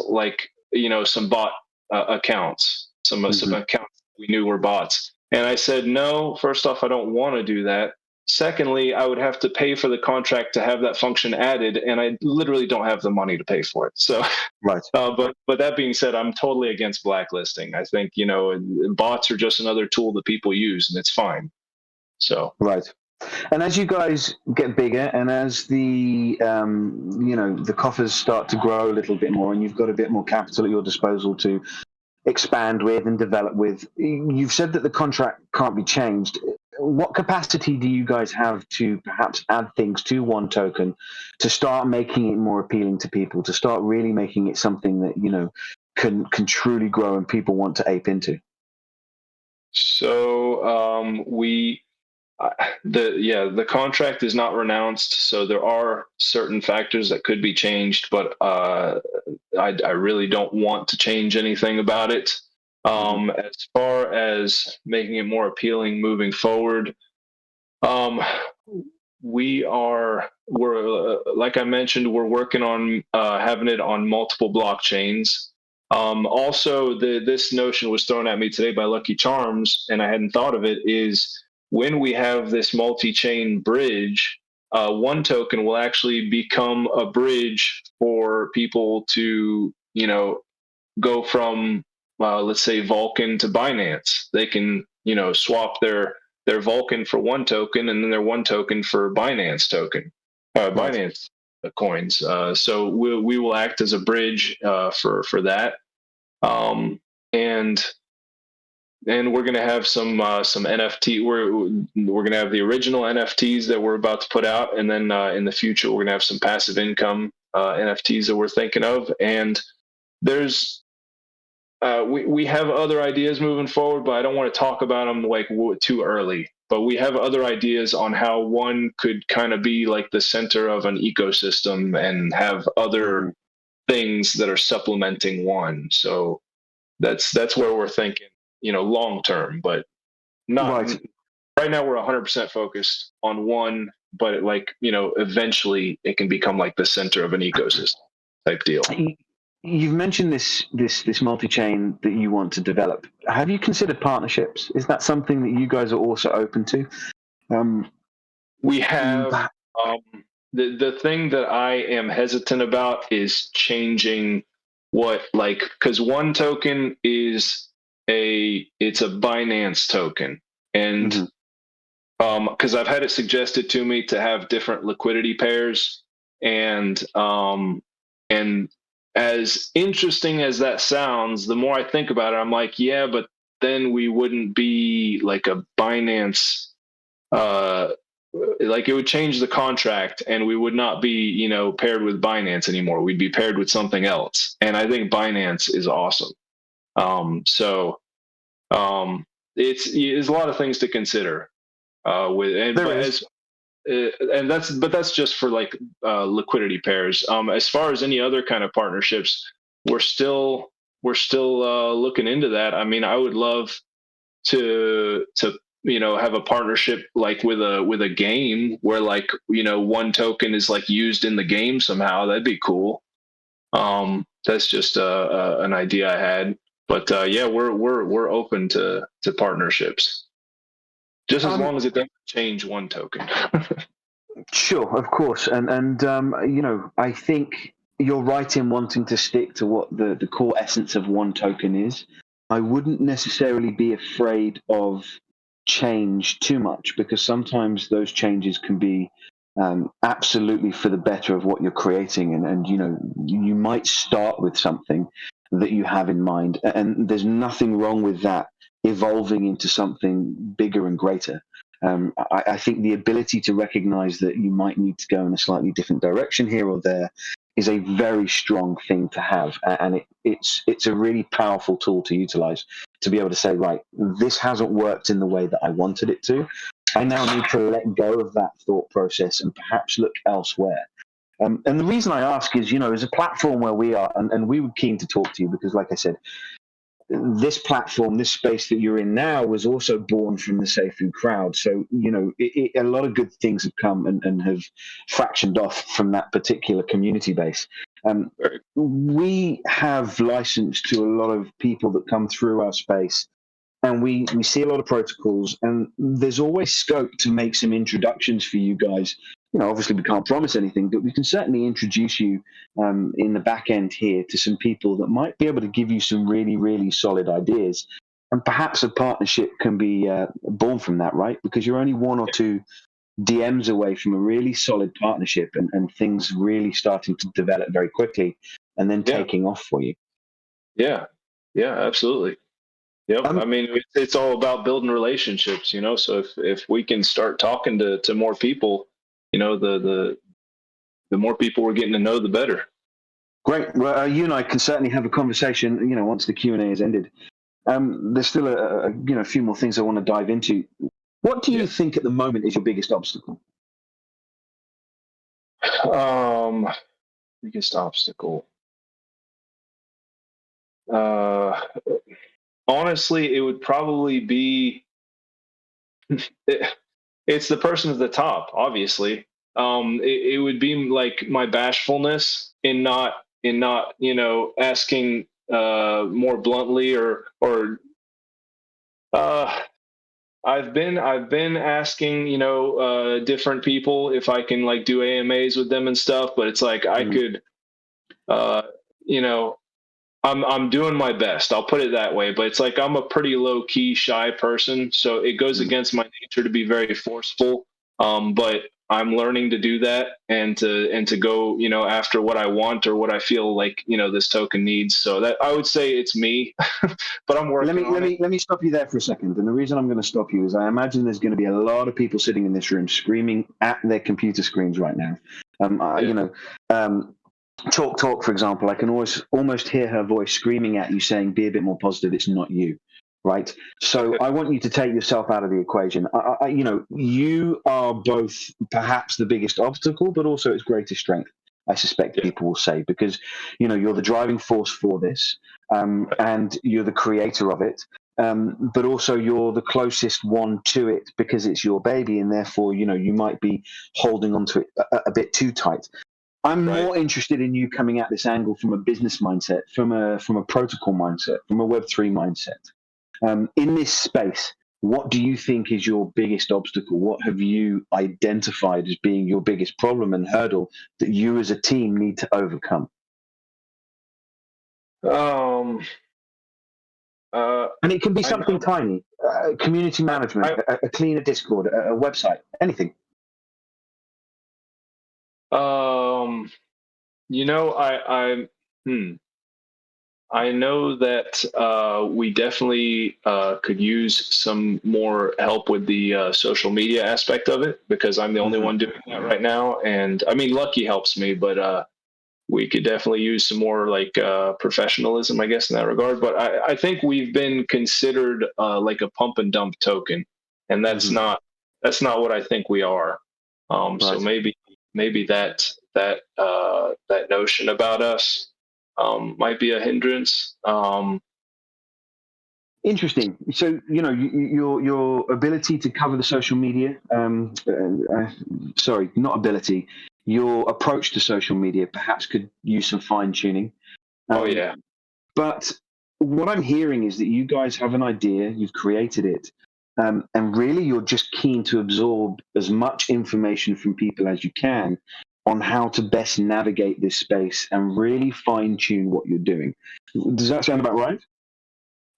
some bot accounts, some accounts we knew were bots, and I said no. First off, I don't want to do that. Secondly, I would have to pay for the contract to have that function added, and I literally don't have the money to pay for it. So, but that being said, I'm totally against blacklisting. I think bots are just another tool that people use, and it's fine. So And as you guys get bigger, and as the the coffers start to grow a little bit more, and you've got a bit more capital at your disposal to expand with and develop with, you've said that the contract can't be changed. What capacity do you guys have to perhaps add things to One Token to start making it more appealing to people, to start really making it something that can truly grow and people want to ape into? So the contract is not renounced, so there are certain factors that could be changed, but I really don't want to change anything about it. As far as making it more appealing moving forward, we're like I mentioned, we're working on having it on multiple blockchains. Also, this notion was thrown at me today by Lucky Charms, and I hadn't thought of it, is when we have this multi-chain bridge, One Token will actually become a bridge for people to, go from, let's say, Vulcan to Binance. They can, swap their Vulcan for One Token, and then their One Token for Binance token, Binance coins. So we will act as a bridge for that, and we're going to have some NFT. We're going to have the original NFTs that we're about to put out, and then in the future we're going to have some passive income NFTs that we're thinking of. And there's we have other ideas moving forward, but I don't want to talk about them too early. But we have other ideas on how One could kind of be like the center of an ecosystem and have other things that are supplementing One. So that's where we're thinking, long term, but not right now. We're 100% focused on One, but eventually it can become like the center of an ecosystem type deal. You've mentioned this multi-chain that you want to develop. Have you considered partnerships? Is that something that you guys are also open to? We have. The thing that I am hesitant about is changing because One Token is it's a Binance token, and because I've had it suggested to me to have different liquidity pairs, and as interesting as that sounds, the more I think about it, I'm like, yeah, but then we wouldn't be like a Binance. It would change the contract, and we would not be, paired with Binance anymore. We'd be paired with something else, and I think Binance is awesome. It's a lot of things to consider that's just for liquidity pairs. As far as any other kind of partnerships, we're still looking into that. I mean, I would love to have a partnership with a game where One Token is used in the game somehow. That'd be cool. That's just an idea I had. But we're open to partnerships, just as long as it doesn't change One Token. Sure, of course, and I think you're right in wanting to stick to what the core essence of One Token is. I wouldn't necessarily be afraid of change too much, because sometimes those changes can be absolutely for the better of what you're creating, and you might start with something that you have in mind, and there's nothing wrong with that evolving into something bigger and greater. I think the ability to recognize that you might need to go in a slightly different direction here or there is a very strong thing to have, and it's a really powerful tool to utilize to be able to say, right, this hasn't worked in the way that I wanted it to. I now need to let go of that thought process and perhaps look elsewhere. And the reason I ask is, as a platform where we are, and we were keen to talk to you because, like I said, this platform, this space that you're in now was also born from the Seifu crowd. So, a lot of good things have come and have fractioned off from that particular community base. We have license to a lot of people that come through our space, and we see a lot of protocols, and there's always scope to make some introductions for you guys. Obviously we can't promise anything, but we can certainly introduce you in the back end here to some people that might be able to give you some really, really solid ideas. And perhaps a partnership can be born from that, right? Because you're only one or two DMs away from a really solid partnership and things really starting to develop very quickly and then taking off for you. Yeah, absolutely. Yep. I mean, it's all about building relationships, so if we can start talking to more people, the more people we're getting to know, the better. Great. Well, you and I can certainly have a conversation, once the Q&A is ended. There's still a few more things I want to dive into. What do you think at the moment is your biggest obstacle? Biggest obstacle. Honestly, it would probably be it's the person at the top, obviously. It would be like my bashfulness in not asking more bluntly or I've been asking different people if I can like do AMAs with them and stuff, but it's like I could I'm doing my best. I'll put it that way, but it's like I'm a pretty low key, shy person, so it goes against my nature to be very forceful. But I'm learning to do that and to go, after what I want or what I feel like, this token needs. So that I would say it's me, but I'm working. Let me stop you there for a second. And the reason I'm going to stop you is I imagine there's going to be a lot of people sitting in this room screaming at their computer screens right now. Talk, for example, I can almost hear her voice screaming at you saying, be a bit more positive. It's not you. Right. So I want you to take yourself out of the equation. You are both perhaps the biggest obstacle, but also its greatest strength, I suspect people will say, because, you're the driving force for this and you're the creator of it. But also you're the closest one to it because it's your baby. And therefore, you might be holding onto it a bit too tight. I'm more interested in you coming at this angle from a business mindset, from a protocol mindset, from a Web3 mindset. In this space, what do you think is your biggest obstacle? What have you identified as being your biggest problem and hurdle that you as a team need to overcome? And it can be something tiny, community management, a cleaner Discord, a website, anything. I know that we definitely could use some more help with the social media aspect of it because I'm the only one doing that right now. And I mean, Lucky helps me, but we could definitely use some more like professionalism, I guess, in that regard. But I think we've been considered like a pump and dump token, and that's not what I think we are. So maybe that notion about us might be a hindrance. Interesting. So, your ability to cover the social media, sorry, not ability, your approach to social media perhaps could use some fine tuning. But what I'm hearing is that you guys have an idea, you've created it, and really you're just keen to absorb as much information from people as you can on how to best navigate this space and really fine tune what you're doing. Does that sound about right?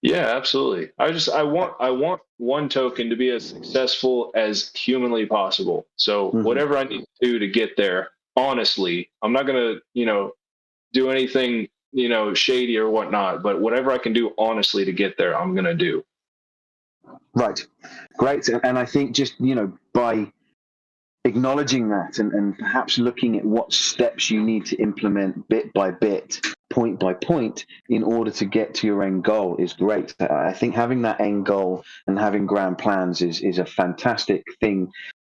Yeah, absolutely. I want one token to be as successful as humanly possible. So whatever I need to do to get there, honestly, I'm not going to, do anything, shady or whatnot, but whatever I can do honestly to get there, I'm going to do. Right. Great. And I think just, by acknowledging that and perhaps looking at what steps you need to implement bit by bit, point by point, in order to get to your end goal is great. I think having that end goal and having grand plans is a fantastic thing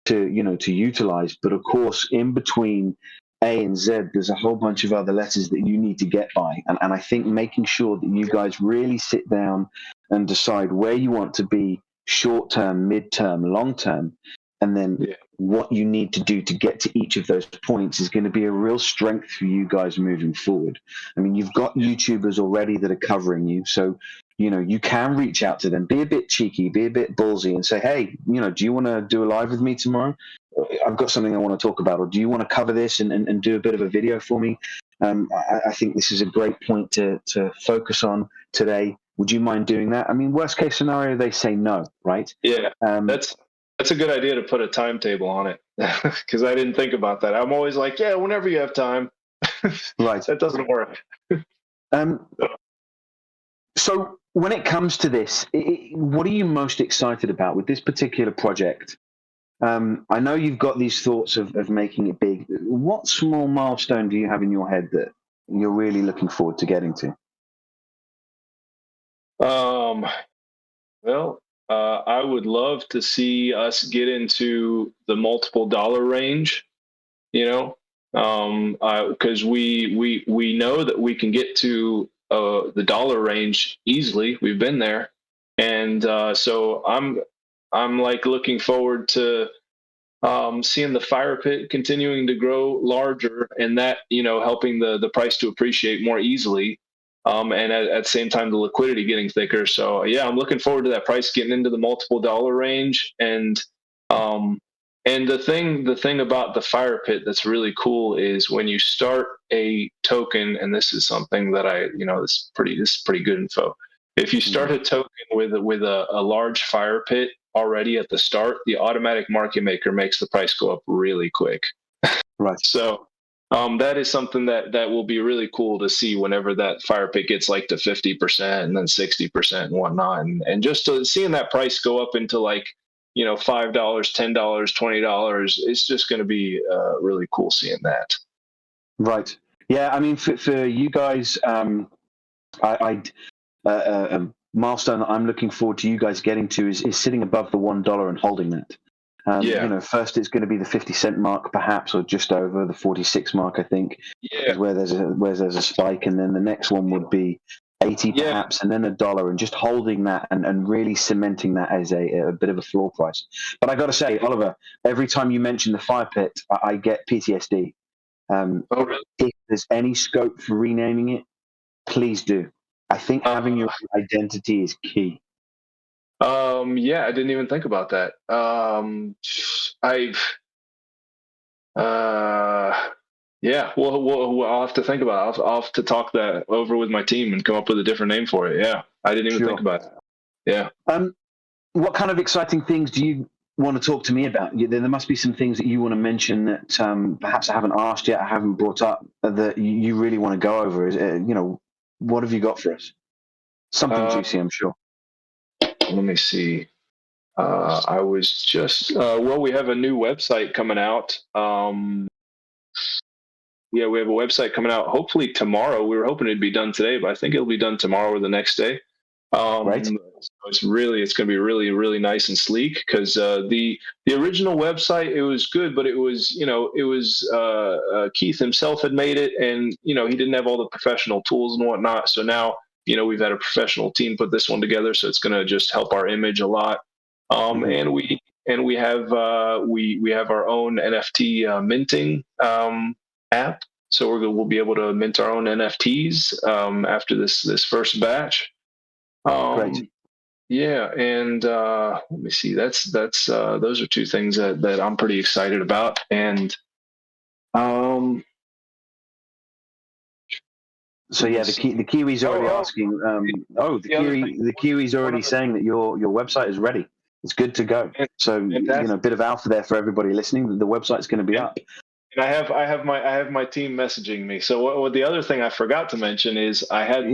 to utilize. But of course, in between A and Z, there's a whole bunch of other letters that you need to get by. And I think making sure that you guys really sit down and decide where you want to be short term, mid term, long term, and then what you need to do to get to each of those points is going to be a real strength for you guys moving forward. I mean, you've got YouTubers already that are covering you. So, you can reach out to them, be a bit cheeky, be a bit ballsy and say, hey, do you want to do a live with me tomorrow? I've got something I want to talk about. Or do you want to cover this and do a bit of a video for me? I think this is a great point to focus on today. Would you mind doing that? I mean, worst case scenario, they say no, right? Yeah, that's a good idea to put a timetable on it because I didn't think about that. I'm always like, yeah, whenever you have time. Right. That doesn't work. So when it comes to this, what are you most excited about with this particular project? I know you've got these thoughts of making it big. What small milestone do you have in your head that you're really looking forward to getting to? Well, I would love to see us get into the multiple dollar range, because we know that we can get to the dollar range easily. We've been there, and so I'm like looking forward to seeing the fire pit continuing to grow larger, and that helping the price to appreciate more easily. And at the same time, the liquidity getting thicker. So yeah, I'm looking forward to that price getting into the multiple dollar range. And the thing about the fire pit that's really cool is when you start a token, and this is something that this is pretty good info. If you start a token with a large fire pit already at the start, the automatic market maker makes the price go up really quick. Right. So that is something that will be really cool to see whenever that fire pit gets like to 50% and then 60% and whatnot. And just seeing that price go up into like, $5, $10, $20, it's just going to be really cool seeing that. Right. Yeah. I mean, for you guys, a milestone that I'm looking forward to you guys getting to is sitting above the $1 and holding that. First it's going to be the 50 cent mark, perhaps, or just over the 46 mark, I think, where there's a spike, and then the next one would be 80 perhaps, and then $1, and just holding that and really cementing that as a bit of a floor price. But I got to say, Oliver, every time you mention the fire pit, I get PTSD. Really? If there's any scope for renaming it, please do. I think having your identity is key. I didn't even think about that. I'll have to think about it. I'll have to talk that over with my team and come up with a different name for it. Yeah, I didn't even think about it. Yeah. What kind of exciting things do you want to talk to me about? There must be some things that you want to mention that perhaps I haven't asked yet, I haven't brought up, that you really want to go over. What have you got for us? Something juicy, I'm sure. Let me see. I was just we have a new website coming out. We have a website coming out hopefully tomorrow. We were hoping it'd be done today, but I think it'll be done tomorrow or the next day. Right. So it's going to be really, really nice and sleek, because the original website, it was good, but it was Keith himself had made it, and he didn't have all the professional tools and whatnot. So now we've had a professional team put this one together, so it's going to just help our image a lot. And we have our own NFT minting app, so we'll be able to mint our own NFTs after this first batch. Great. Yeah, and let me see. That's those are two things that I'm pretty excited about, and So yeah, the Kiwi's already asking. The Kiwi's already saying that your website is ready. It's good to go. So a bit of alpha there for everybody listening. The website's going to be up. And I have my team messaging me. So what the other thing I forgot to mention is I had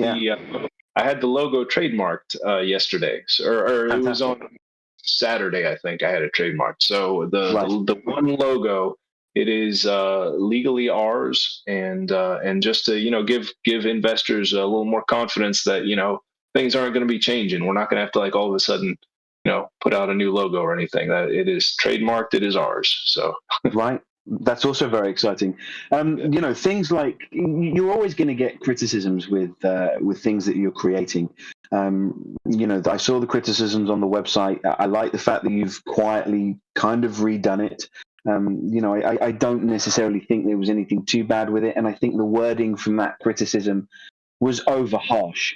I had the logo trademarked yesterday, so, or it was Fantastic. on Saturday, I think. I had it trademarked. So the Right. the one logo, it is legally ours, and just to give investors a little more confidence that things aren't going to be changing. We're not going to have to like all of a sudden put out a new logo or anything. That it is trademarked, it is ours. So Right. That's also very exciting. yeah. Things like you're always going to get criticisms with things that you're creating. I saw the criticisms on the website. I like the fact that you've quietly kind of redone it. I don't necessarily think there was anything too bad with it, and I think the wording from that criticism was over harsh.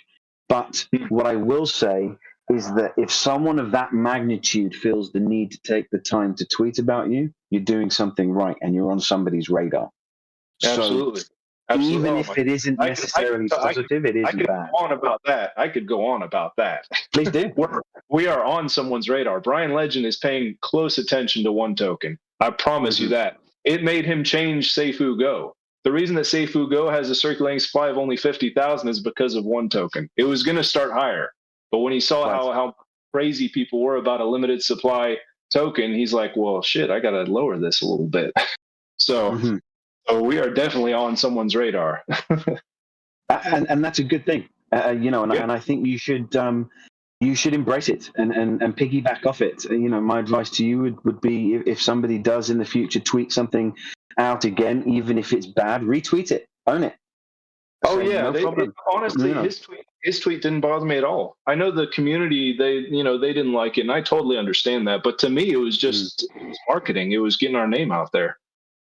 But what I will say is that if someone of that magnitude feels the need to take the time to tweet about you, you're doing something right and you're on somebody's radar. So Absolutely. Absolutely. even Oh if my! it isn't necessarily positive, it I isn't could bad. go on about that. I could go on about that. Please do. We are on someone's radar. Brian Legend is paying close attention to One Token. I promise you Mhm. that. It made him change Seifu Go. The reason that Seifu Go has a circulating supply of only 50,000 is because of One Token. It was going to start higher, but when he saw Right. how crazy people were about a limited supply token, he's like, "Well, shit, I got to lower this a little bit." So, Mhm. so we are definitely on someone's radar. And that's a good thing. Yeah. And I think you should embrace it and piggyback off it. My advice to you would be if somebody does in the future tweet something out again, even if it's bad, retweet it, own it, Oh say yeah, no problem. honestly, his tweet didn't bother me at all. I know the community they didn't like it, and I totally understand that. But to me, it was Mm, just it was marketing. It was getting our name out there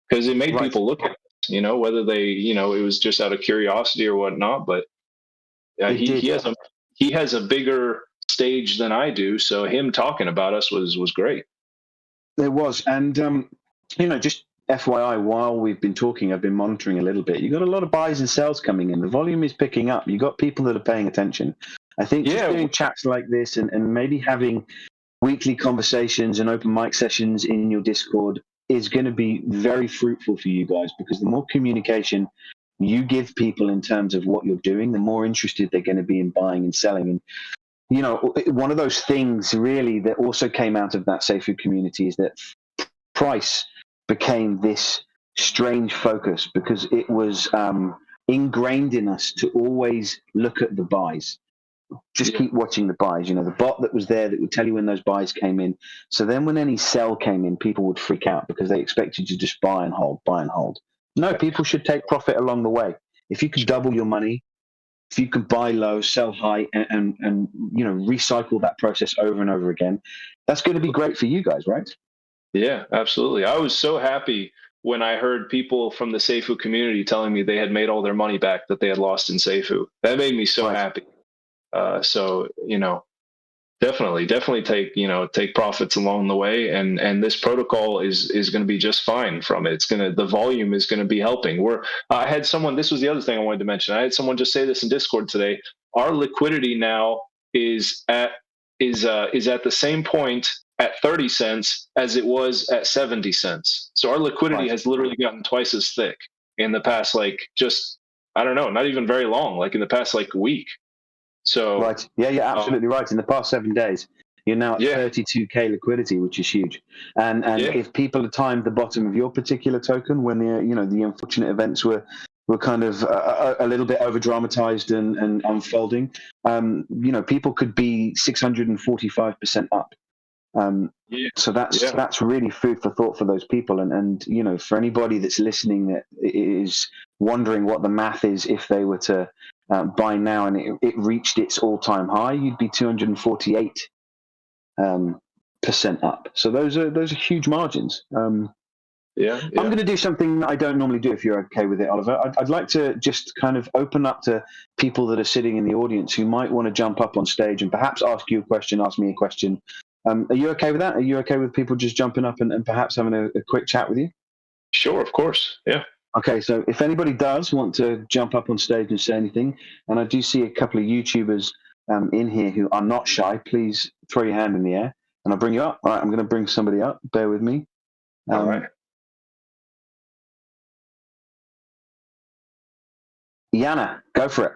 because it made right, people look at us. Whether they it was just out of curiosity or whatnot. But it he did. has a bigger stage than I do, so him talking about us was great. There was, and just FYI, while we've been talking, I've been monitoring a little bit. You got a lot of buys and sells coming in. The volume is picking up. You got people that are paying attention. I think just Yeah, doing chats like this and maybe having weekly conversations and open mic sessions in your Discord is going to be very fruitful for you guys because the more communication you give people in terms of what you're doing, the more interested they're going to be in buying and selling. And one of those things really that also came out of that Seifu community is that price became this strange focus because it was ingrained in us to always look at the buys. Just yeah, keep watching the buys. The bot that was there that would tell you when those buys came in. So then when any sell came in, people would freak out because they expected you to just buy and hold, buy and hold. No, people should take profit along the way. If you can double your money, if you can buy low, sell high, and recycle that process over and over again, that's going to be great for you guys, right? yeah, absolutely. I was so happy when I heard people from the Seifu community telling me they had made all their money back that they had lost in Seifu. That made me so Right. happy. So definitely take profits along the way, and this protocol is going to be just fine from it. The volume is going to be helping. I had someone. This was the other thing I wanted to mention. I had someone just say this in Discord today. Our liquidity now is at the same point at 30 cents as it was at 70 cents. So our liquidity Right. has literally gotten twice as thick in the past, like, just, I don't know, not even very long, like in the past like week. So Right. Yeah, you're um, absolutely right. In the past 7 days, you're now at yeah, 32K liquidity, which is huge. And yeah, if people had timed the bottom of your particular token when the unfortunate events were kind of a little bit over dramatized and unfolding, people could be 645% up. Um, yeah, so that's yeah. that's really food for thought for those people, and for anybody that's listening that is wondering what the math is if they were to buy now and it reached its all-time high, you'd be 248 percent up. So those are huge margins. Yeah, I'm yeah. going to do something I don't normally do, if you're okay with it, Oliver. I'd like to just kind of open up to people that are sitting in the audience who might want to jump up on stage and perhaps ask you a question, ask me a question. Are you okay with that? Are you okay with people just jumping up and perhaps having a quick chat with you? Sure, of course. Yeah. Okay, so if anybody does want to jump up on stage and say anything, and I do see a couple of YouTubers in here who are not shy, please throw your hand in the air and I'll bring you up. All right, I'm going to bring somebody up. Bear with me. All right. Yana, go for it.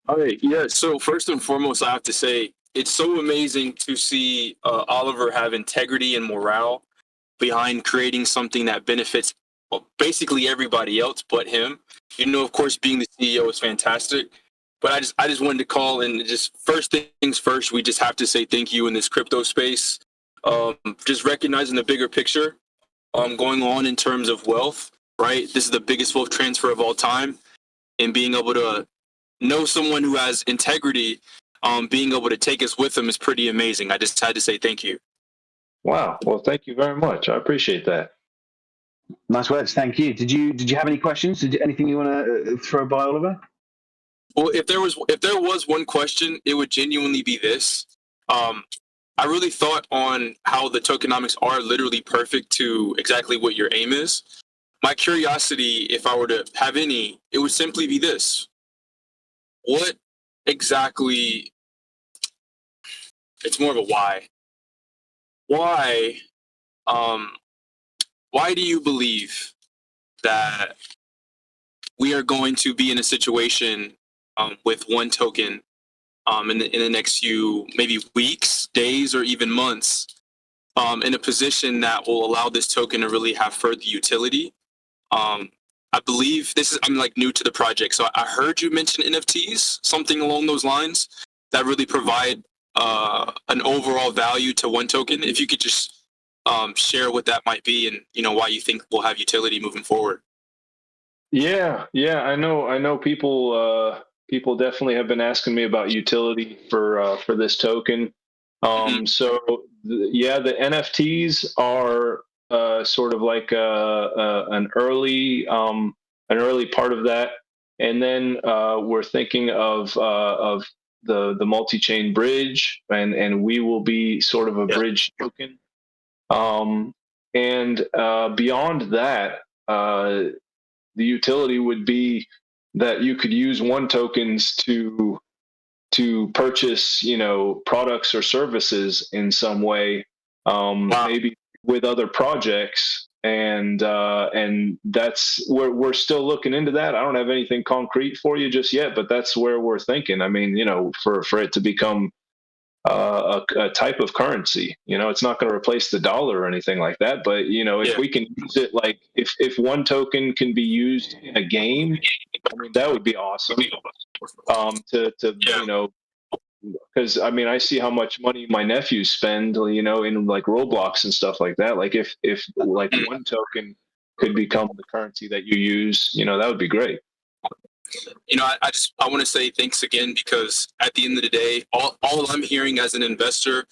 All right, yeah. So first and foremost, I have to say it's so amazing to see Oliver have integrity and morale behind creating something that benefits basically everybody else but him. You know, of course, being the CEO is fantastic, but I just wanted to call and just first things first. We just have to say thank you in this crypto space. Just recognizing the bigger picture going on in terms of wealth. Right, this is the biggest wealth transfer of all time, and being able to know someone who has integrity, being able to take us with them is pretty amazing. I just had to say thank you. Wow. Well, thank you very much. I appreciate that. Nice words. Thank you. Did you have any questions? Anything you want to throw by, Oliver? Well, if there was one question, it would genuinely be this. I really thought on how the tokenomics are literally perfect to exactly what your aim is. My curiosity, if I were to have any, it would simply be this. What exactly, it's more of a why. Why, why do you believe that we are going to be in a situation with one token in the next few maybe weeks, days, or even months in a position that will allow this token to really have further utility? I believe I'm like new to the project, so I heard you mention NFTs, something along those lines that really provide an overall value to one token. If you could just share what that might be and why you think will have utility moving forward. Yeah, I know people definitely have been asking me about utility for this token. So the NFTs are sort of like an early part of that, and then we're thinking of the multi-chain bridge, and we will be sort of a bridge token. And beyond that, the utility would be that you could use one tokens to purchase, products or services in some way, maybe with other projects, and that's where we're still looking into that. I don't have anything concrete for you just yet, but that's where we're thinking. I mean, for it to become a type of currency. It's not going to replace the dollar or anything like that. But if we can use it, like if one token can be used in a game, I mean that would be awesome. Because I mean I see how much money my nephews spend, in like Roblox and stuff like that. Like if like one token could become the currency that you use, that would be great. I want to say thanks again, because at the end of the day, all I'm hearing as an investor,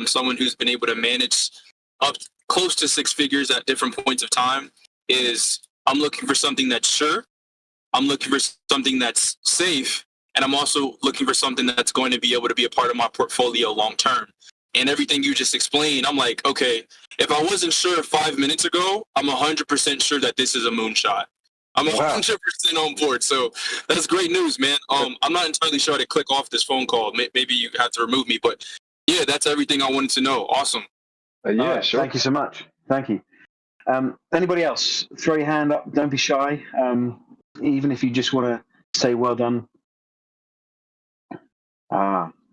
someone who's been able to manage up close to six figures at different points of time, is I'm looking for something that's sure, I'm looking for something that's safe, and I'm also looking for something that's going to be able to be a part of my portfolio long term. And everything you just explained, I'm like, okay, if I wasn't sure 5 minutes ago, I'm 100% sure that this is a moonshot. I'm 100% on board. So that's great news, man. I'm not entirely sure how to click off this phone call. Maybe you have to remove me, but yeah, that's everything I wanted to know. Awesome. Yeah, sure. Thank you so much. Thank you. Anybody else? Throw your hand up. Don't be shy. Even if you just want to say well done.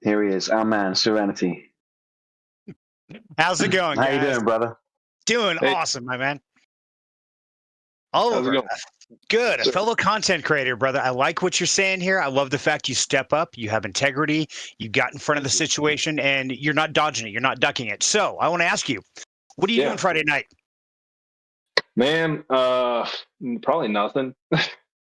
Here he is, our man, Serenity. How's it going, guys? How you doing, brother? Doing awesome, my man. Oliver, good. A fellow content creator, brother. I like what you're saying here. I love the fact you step up, you have integrity, you got in front of the situation, and you're not dodging it, you're not ducking it. So I want to ask you, what are you doing Friday night? Man, probably nothing.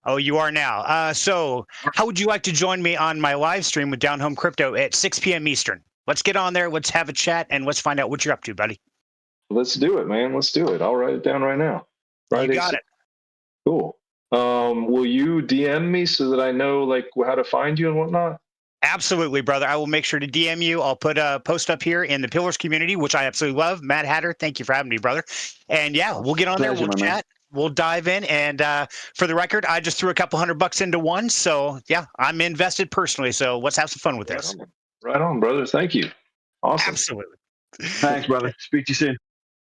Oh, you are now. So how would you like to join me on my live stream with Down Home Crypto at 6 p.m. Eastern? Let's get on there, let's have a chat, and let's find out what you're up to, buddy. Let's do it, man. Let's do it. I'll write it down right now. Friday, you got it. Cool. Will you DM me so that I know like how to find you and whatnot? Absolutely, brother. I will make sure to DM you. I'll put a post up here in the Pillars community, which I absolutely love. Matt Hatter, thank you for having me, brother. And yeah, we'll get on there. We'll chat. We'll dive in. And for the record, I just threw a couple $100 into one. So yeah, I'm invested personally. So let's have some fun with this. Right on, brother. Thank you. Awesome. Absolutely. Thanks, brother. Speak to you soon.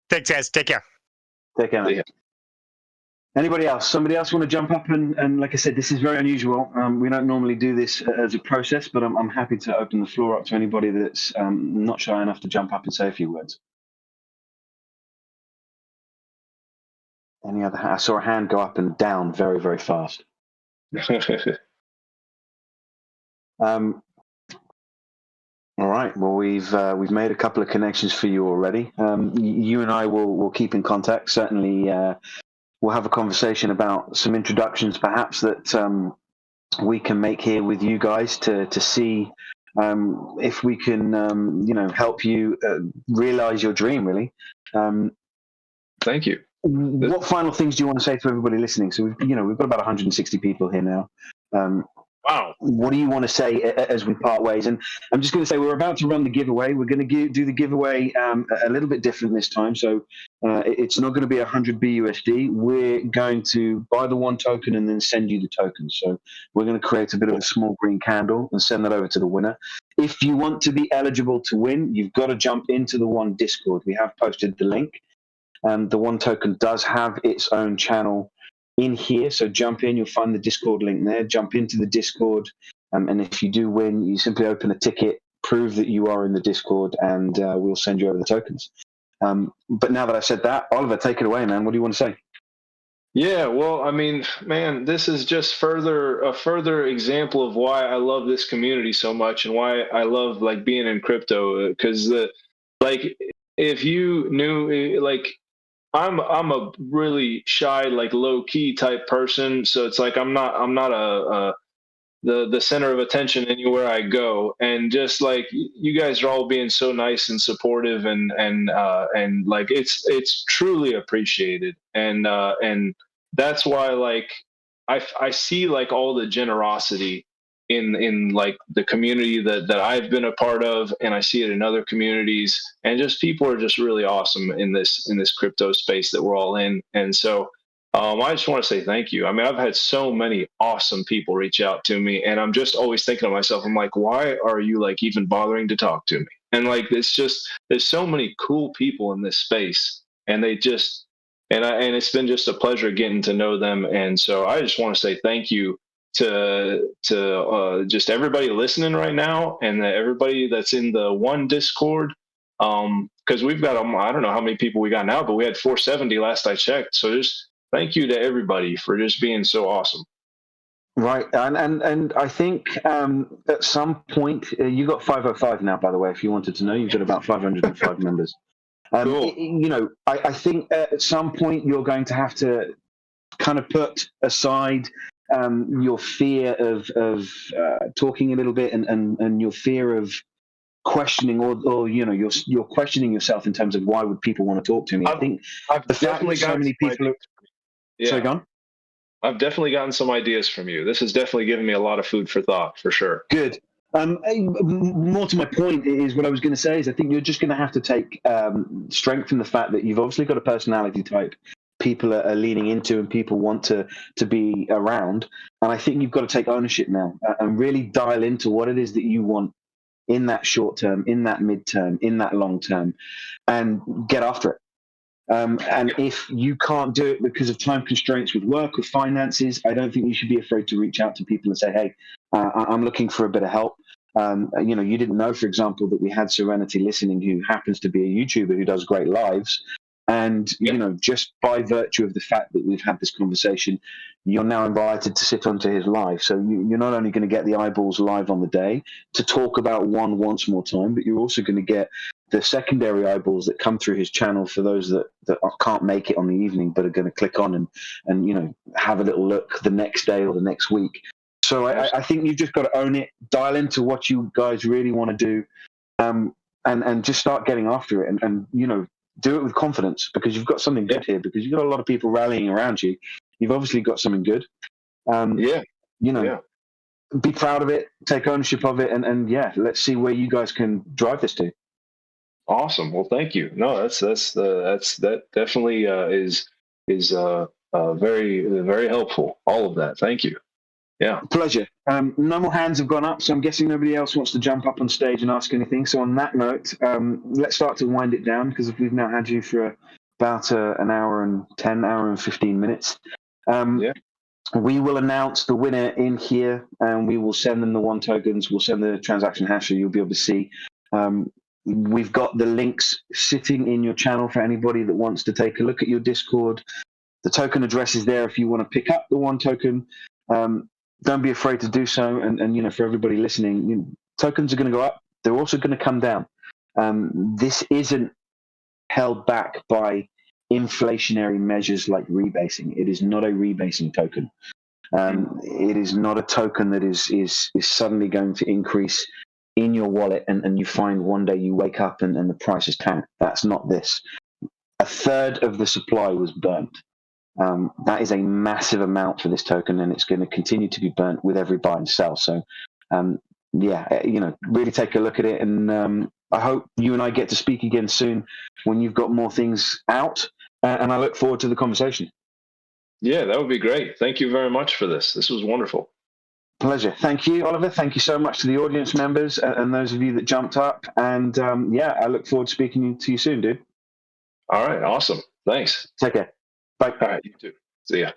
Thanks, guys. Take care. Take care. Anybody else? Somebody else want to jump up and like I said, this is very unusual. We don't normally do this as a process, but I'm happy to open the floor up to anybody that's not shy enough to jump up and say a few words. Any other? I saw a hand go up and down very, very fast. All right. Well, we've made a couple of connections for you already. You and I will keep in contact. Certainly, we'll have a conversation about some introductions, perhaps that we can make here with you guys to see if we can help you realize your dream. Really. Thank you. What final things do you want to say to everybody listening? So we've got about 160 people here now. Wow. What do you want to say as we part ways? And I'm just going to say we're about to run the giveaway. We're going to do the giveaway a little bit different this time. So it's not going to be 100 BUSD. We're going to buy the one token and then send you the tokens. So we're going to create a bit of a small green candle and send that over to the winner. If you want to be eligible to win, you've got to jump into the one Discord. We have posted the link. The one token does have its own channel in here, so jump in. You'll find the Discord link there. Jump into the Discord, and if you do win, you simply open a ticket, prove that you are in the Discord, and we'll send you over the tokens. But now that I've said that, Oliver, take it away, man. What do you want to say? Yeah, well, I mean, man, this is just a further example of why I love this community so much and why I love like being in crypto. Because if you knew, like, I'm a really shy, like low key type person. So it's like I'm not the center of attention anywhere I go. And just like you guys are all being so nice and supportive and like it's truly appreciated. And that's why like I see like all the generosity in like the community that I've been a part of, and I see it in other communities, and just people are just really awesome in this crypto space that we're all in. And so I just want to say thank you. I mean, I've had so many awesome people reach out to me, and I'm just always thinking to myself, I'm like, why are you like even bothering to talk to me? And like, it's just, there's so many cool people in this space, and they just, and it's been just a pleasure getting to know them. And so I just want to say thank you to just everybody listening right now, and everybody that's in the one Discord, because we've got I don't know how many people we got now, but we had 470 last I checked. So just thank you to everybody for just being so awesome. Right, and I think at some point you got 505 now. By the way, if you wanted to know, you've got about 505 members. Cool. I think at some point you're going to have to kind of put aside your fear of talking a little bit and your fear of questioning or you're questioning yourself in terms of why would people want to talk to me. I think I've the fact that so many people Sorry, go on. I've definitely gotten some ideas from you. This has definitely given me a lot of food for thought, for sure. Good. More to my point is what I was going to say is I think you're just going to have to take strength from the fact that you've obviously got a personality type people are leaning into and people want to be around. And I think you've got to take ownership now and really dial into what it is that you want in that short term, in that midterm, in that long term, and get after it. And if you can't do it because of time constraints with work or finances, I don't think you should be afraid to reach out to people and say, hey, I'm looking for a bit of help. You didn't know, for example, that we had Serenity listening, who happens to be a YouTuber who does great lives. And, just by virtue of the fact that we've had this conversation, you're now invited to sit onto his live. So you're not only going to get the eyeballs live on the day to talk about one once more time, but you're also going to get the secondary eyeballs that come through his channel for those that can't make it on the evening, but are going to click on and have a little look the next day or the next week. So I think you've just got to own it, dial into what you guys really want to do, and just start getting after it and do it with confidence, because you've got something good here, because you've got a lot of people rallying around you. You've obviously got something good. Be proud of it, take ownership of it, and let's see where you guys can drive this to. Awesome. Well, thank you. No, that definitely is very, very helpful. All of that. Thank you. Yeah. Pleasure. No more hands have gone up, so I'm guessing nobody else wants to jump up on stage and ask anything. So on that note, let's start to wind it down, because we've now had you for about an hour and 15 minutes. Yeah. We will announce the winner in here, and we will send them the 1 tokens. We'll send the transaction hash so you'll be able to see. We've got the links sitting in your channel for anybody that wants to take a look at your Discord. The token address is there if you want to pick up the 1 token. Don't be afraid to do so. And for everybody listening, tokens are going to go up. They're also going to come down. This isn't held back by inflationary measures like rebasing. It is not a rebasing token. It is not a token that is suddenly going to increase in your wallet and you find one day you wake up and the price is tanked. That's not this. A third of the supply was burnt. That is a massive amount for this token, and it's going to continue to be burnt with every buy and sell. So, really take a look at it, and I hope you and I get to speak again soon when you've got more things out, and I look forward to the conversation. Yeah, that would be great. Thank you very much for this. This was wonderful. Pleasure. Thank you, Oliver. Thank you so much to the audience members and those of you that jumped up. And I look forward to speaking to you soon, dude. All right. Awesome. Thanks. Take care. Bye. All right. You too. See ya.